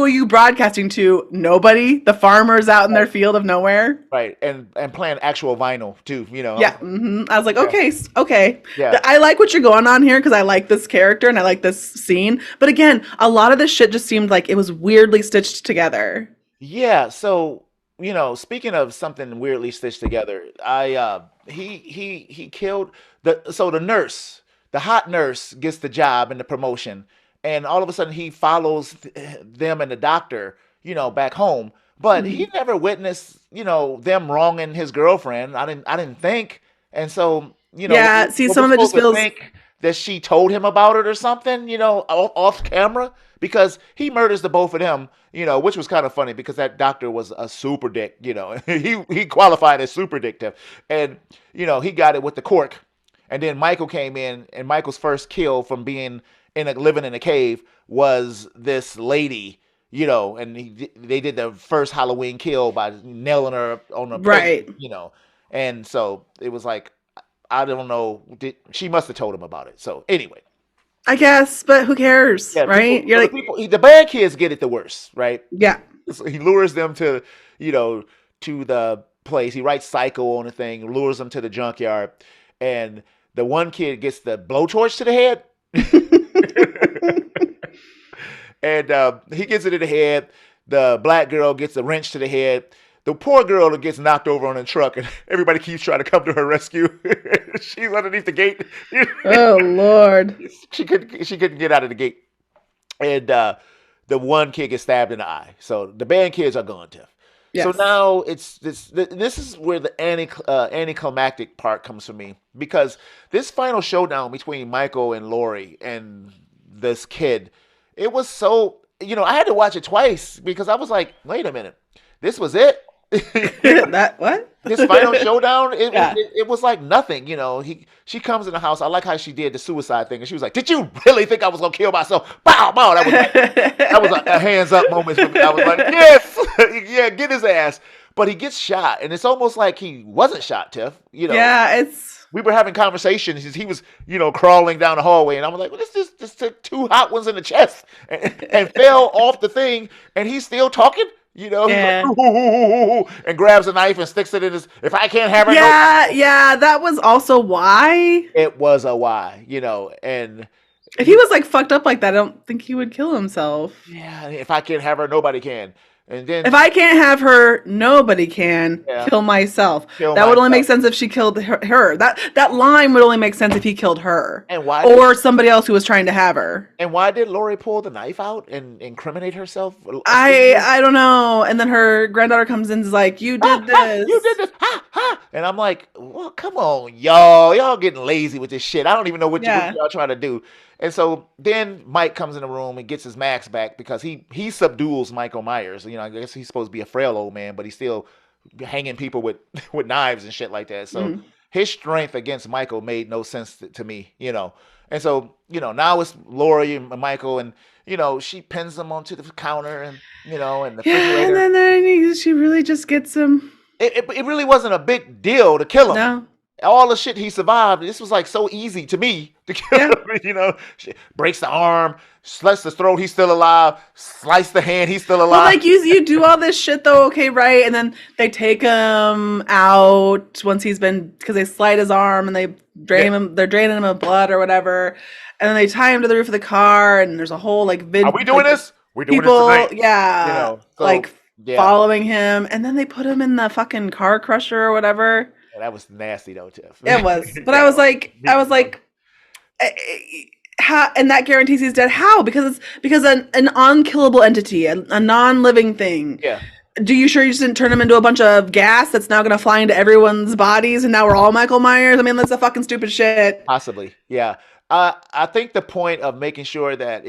B: are you broadcasting to? Nobody. The farmers out in their field of nowhere.
A: Right, and playing actual vinyl too.
B: Yeah, I was like, okay.
A: Yeah.
B: I like what you're going on here because I like this character and I like this scene. But again, a lot of this shit just seemed like it was weirdly stitched together.
A: Yeah. So speaking of something weirdly stitched together, he killed the nurse, the hot nurse gets the job and the promotion. And all of a sudden he follows them and the doctor, back home. But he never witnessed, them wronging his girlfriend. I didn't think. And so,
B: Yeah, see, some of it just feels
A: think that she told him about it or something, off camera, because he murders the both of them, which was kind of funny because that doctor was a super dick, he qualified as super dictative, and he got it with the cork, and then Michael came in, and Michael's first kill from being living in a cave was this lady, and they did the first Halloween kill by nailing her on a
B: right,
A: plate, and so it was like, I don't know. She must have told him about it. So anyway,
B: I guess, but who cares, right? You're like
A: the bad kids get it the worst, right?
B: Yeah.
A: So he lures them to the place. He writes "Psycho" on the thing, lures them to the junkyard, and the one kid gets the blowtorch to the head, and he gets it in the head. The black girl gets a wrench to the head. The poor girl that gets knocked over on a truck, and everybody keeps trying to come to her rescue. She's underneath the gate.
B: Oh Lord!
A: She couldn't get out of the gate, and the one kid gets stabbed in the eye. So the band kids are gone, Tiff. Yes. So now it's this. This is where the anticlimactic part comes for me, because this final showdown between Michael and Lori and this kid, it was so. I had to watch it twice because I was like, wait a minute, this was it.
B: That what?
A: This final showdown, it was like nothing. She comes in the house. I like how she did the suicide thing, and she was like, "Did you really think I was gonna kill myself?" Bow, bow. That was a hands up moment for me. I was like, "Yes, yeah, get his ass." But he gets shot, and it's almost like he wasn't shot, Tiff.
B: Yeah,
A: we were having conversations. He was, crawling down the hallway, and I was like, well, this took two hot ones in the chest and fell off the thing, and he's still talking. He's like,
B: Yeah.
A: "Ooh, ooh, ooh, ooh," and grabs a knife and sticks it in his. If I can't have her, no.
B: Yeah, yeah, that was also why.
A: It was a why, and
B: If he was like fucked up like that, I don't think he would kill himself.
A: yeah, if I can't have her, nobody can. And then
B: If I can't have her, nobody can
A: yeah,
B: kill myself.
A: kill
B: That would only make
A: myself.
B: sense if she killed her. That line would only make sense if he killed her
A: And why did
B: or somebody else who was trying to have her.
A: and why did Lori pull the knife out and incriminate herself?
B: I don't know. And then her granddaughter comes in and is like, "You
A: Ha,
B: did
A: ha, you did
B: this."
A: this, ha, ha. And I'm like, well, come on, y'all getting lazy with this shit. I don't even know what
B: Yeah.
A: y'all trying to do. And so then Mike comes in the room and gets his max back because he subdues Michael Myers. I guess he's supposed to be a frail old man, but he's still hanging people with with knives and shit like that. So
B: Mhm.
A: his strength against Michael made no sense to me. And so now it's Lori and Michael, and she pins them onto the counter and the
B: Yeah, and
A: refrigerator.
B: then she really just gets him.
A: It really wasn't a big deal to kill him.
B: No.
A: All the shit he survived, this was like so easy to me to kill
B: Yeah.
A: him. She breaks the arm, slits the throat, he's still alive. Slice the hand, he's still
B: Well,
A: alive.
B: like you do all this shit though, okay, right? And then they take him out once he's been because they slide his arm and they drain him. They're draining him of blood or whatever, and then they tie him to the roof of the car. And there's a whole like
A: Are we doing this? We're doing
B: people,
A: this tonight.
B: yeah,
A: So
B: like
A: yeah,
B: following him, and then they put him in the fucking car crusher or whatever.
A: yeah, that was nasty though, Tiff.
B: It was, but
A: Yeah,
B: I was like, eh, how, and that guarantees he's dead. How? Because an unkillable entity, a non-living thing.
A: yeah,
B: Do you sure you just didn't turn him into a bunch of gas that's now gonna fly into everyone's bodies, and now we're all Michael Myers? I mean, that's a fucking stupid shit.
A: possibly. Yeah. I think the point of making sure that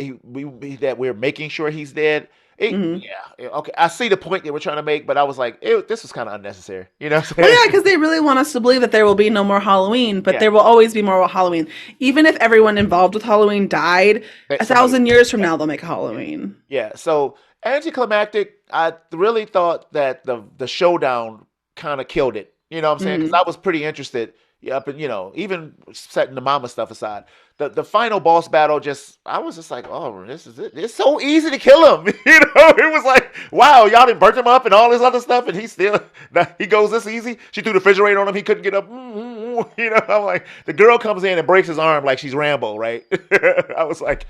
A: we're making sure he's dead.
B: Hmm.
A: Yeah, okay. I see the point that we're trying to make, but I was like, this was kind of unnecessary. You know what I'm
B: Well,
A: saying?
B: yeah, because they really want us to believe that there will be no more Halloween, but
A: Yeah.
B: there will always be more Halloween. Even if everyone involved with Halloween died,
A: That
B: 1,000 years from now they'll make a Halloween.
A: Yeah. So anticlimactic. I really thought that the showdown kind of killed it. You know what I'm saying? Because
B: Mhm.
A: I was pretty interested. Yeah, but even setting the mama stuff aside, the final boss battle I was just like, oh, this is it. It's so easy to kill him. It was like, wow, y'all didn't burn him up and all this other stuff, and he goes this easy. She threw the refrigerator on him, he couldn't get up. I'm like, the girl comes in and breaks his arm like she's Rambo, right? I was like,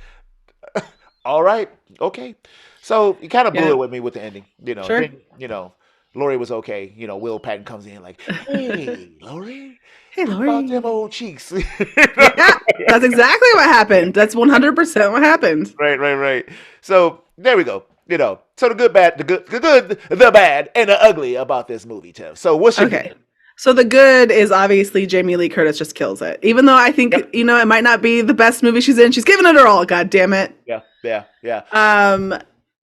A: all right, okay. So you kind of blew
B: Yeah.
A: it with me with the ending.
B: Sure.
A: Then, Lori was okay. Will Patton comes in like, hey, Lori.
B: Hey,
A: How about
B: Lori.
A: them old cheeks?
B: Yeah, that's exactly what happened. That's 100% what happened.
A: Right. So there we go. So the good, bad, the good, the bad, and the ugly about this movie, Tim. So what's your
B: Okay. So the good is obviously Jamie Lee Curtis just kills it. Even though I think,
A: Yep.
B: it might not be the best movie she's in, she's giving it her all, god damn it.
A: Yeah.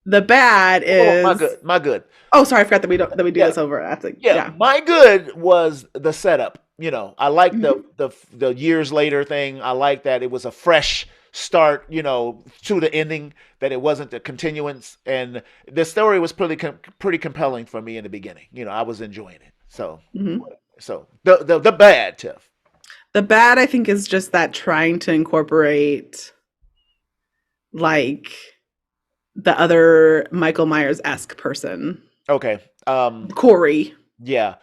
B: The bad is
A: Oh, my good.
B: Oh, sorry, I forgot that we do
A: Yeah.
B: this over after.
A: Yeah,
B: Yeah.
A: my good was the setup. I like
B: Mhm.
A: the years later thing. I like that it was a fresh start, to the ending. That it wasn't the continuance, and the story was pretty compelling for me in the beginning. I was enjoying it. So,
B: Mhm.
A: so the bad, Tiff.
B: The bad, I think, is just that trying to incorporate like the other Michael Myers-esque person,
A: Okay.
B: Corey.
A: Yeah.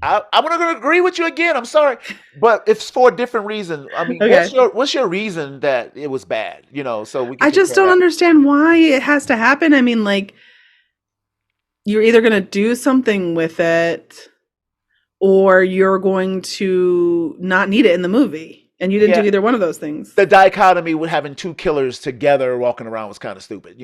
A: I'm gonna agree with you again. I'm sorry, but it's for a different reason. I mean,
B: Okay.
A: what's your reason that it was bad? So we can
B: I just
A: compare
B: don't
A: that.
B: understand why it has to happen. I mean, like, you're either going to do something with it or you're going to not need it in the movie. And you didn't
A: Yeah.
B: do either one of those things.
A: The dichotomy with having two killers together walking around was kind of stupid.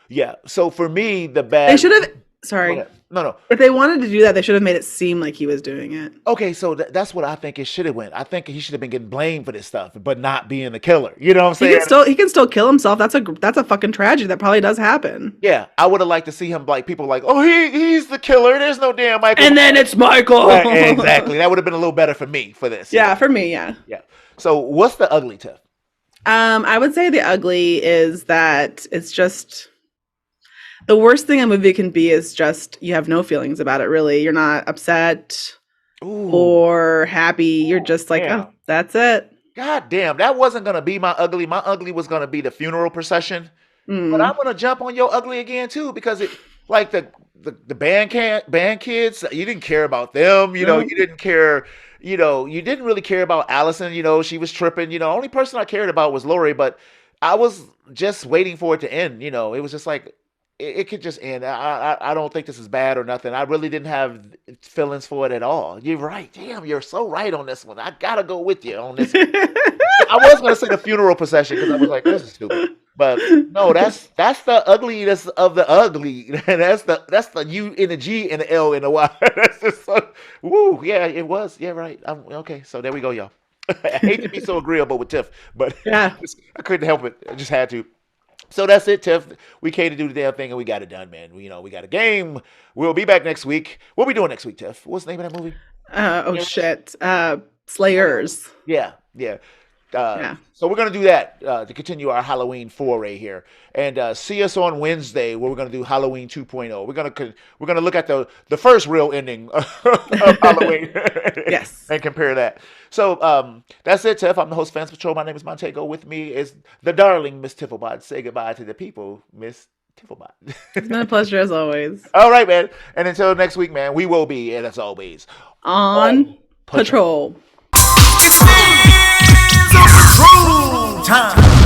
A: Yeah. So for me, the bad.
B: They should have,
A: Go
B: sorry,
A: ahead. No.
B: if they wanted to do that, they should have made it seem like he was doing it.
A: Okay, so that's what I think it should have went. I think he should have been getting blamed for this stuff, but not being the killer. You know what I'm saying?
B: He can still kill himself. That's a fucking tragedy that probably does happen.
A: Yeah, I would have liked to see him people like, oh, he's the killer. There's no damn Michael.
B: And then it's Michael.
A: Right, exactly. That would have been a little better for me for this.
B: Yeah, for me, yeah.
A: Yeah. So what's the ugly Tiff?
B: I would say the ugly is that it's just the worst thing a movie can be is just you have no feelings about it, really. You're not upset.
A: Ooh,
B: or happy. You're just like, oh,
A: damn.
B: that's it.
A: God damn, that wasn't gonna be my ugly. My ugly was gonna be the funeral procession. But I'm
B: Mm.
A: gonna jump on your ugly again too because it like the band kids, you didn't care about them,
B: No.
A: you didn't care, you didn't really care about Allison, she was tripping, only person I cared about was Lori, but I was just waiting for it to end, it was just like it could just end. I don't think this is bad or nothing. I really didn't have feelings for it at all. You're right. Damn, you're so right on this one. I gotta go with you on this. I was gonna say the funeral procession because I was like, this is stupid. But no, that's the ugliness of the ugly. That's the U and the G and the L and the Y. That's just so, woo, yeah, it was. Yeah, right. Okay, so there we go, y'all. I hate to be so agreeable with Tiff, but
B: Yeah.
A: I couldn't help it. I just had to. So that's it, Tiff. We came to do the damn thing and we got it done, man. We got a game. We'll be back next week. What are we doing next week, Tiff? What's the name of that movie?
B: Oh shit. Slayers.
A: Yeah, yeah.
B: Yeah.
A: So we're gonna do that to continue our Halloween foray here, and see us on Wednesday where we're gonna do Halloween 2.0. We're gonna look at the first real ending of Halloween
B: Yes.
A: and compare that. So that's it, Tiff. I'm the host, Fans Patrol. My name is Montego. With me is the darling Miss Tifflebot. Say goodbye to the people, Miss Tifflebot.
B: It's been a pleasure as always.
A: All right, man. And until next week, man, we will be, and as always,
B: On
A: Patrol.
B: patrol.
C: It's Patrol time.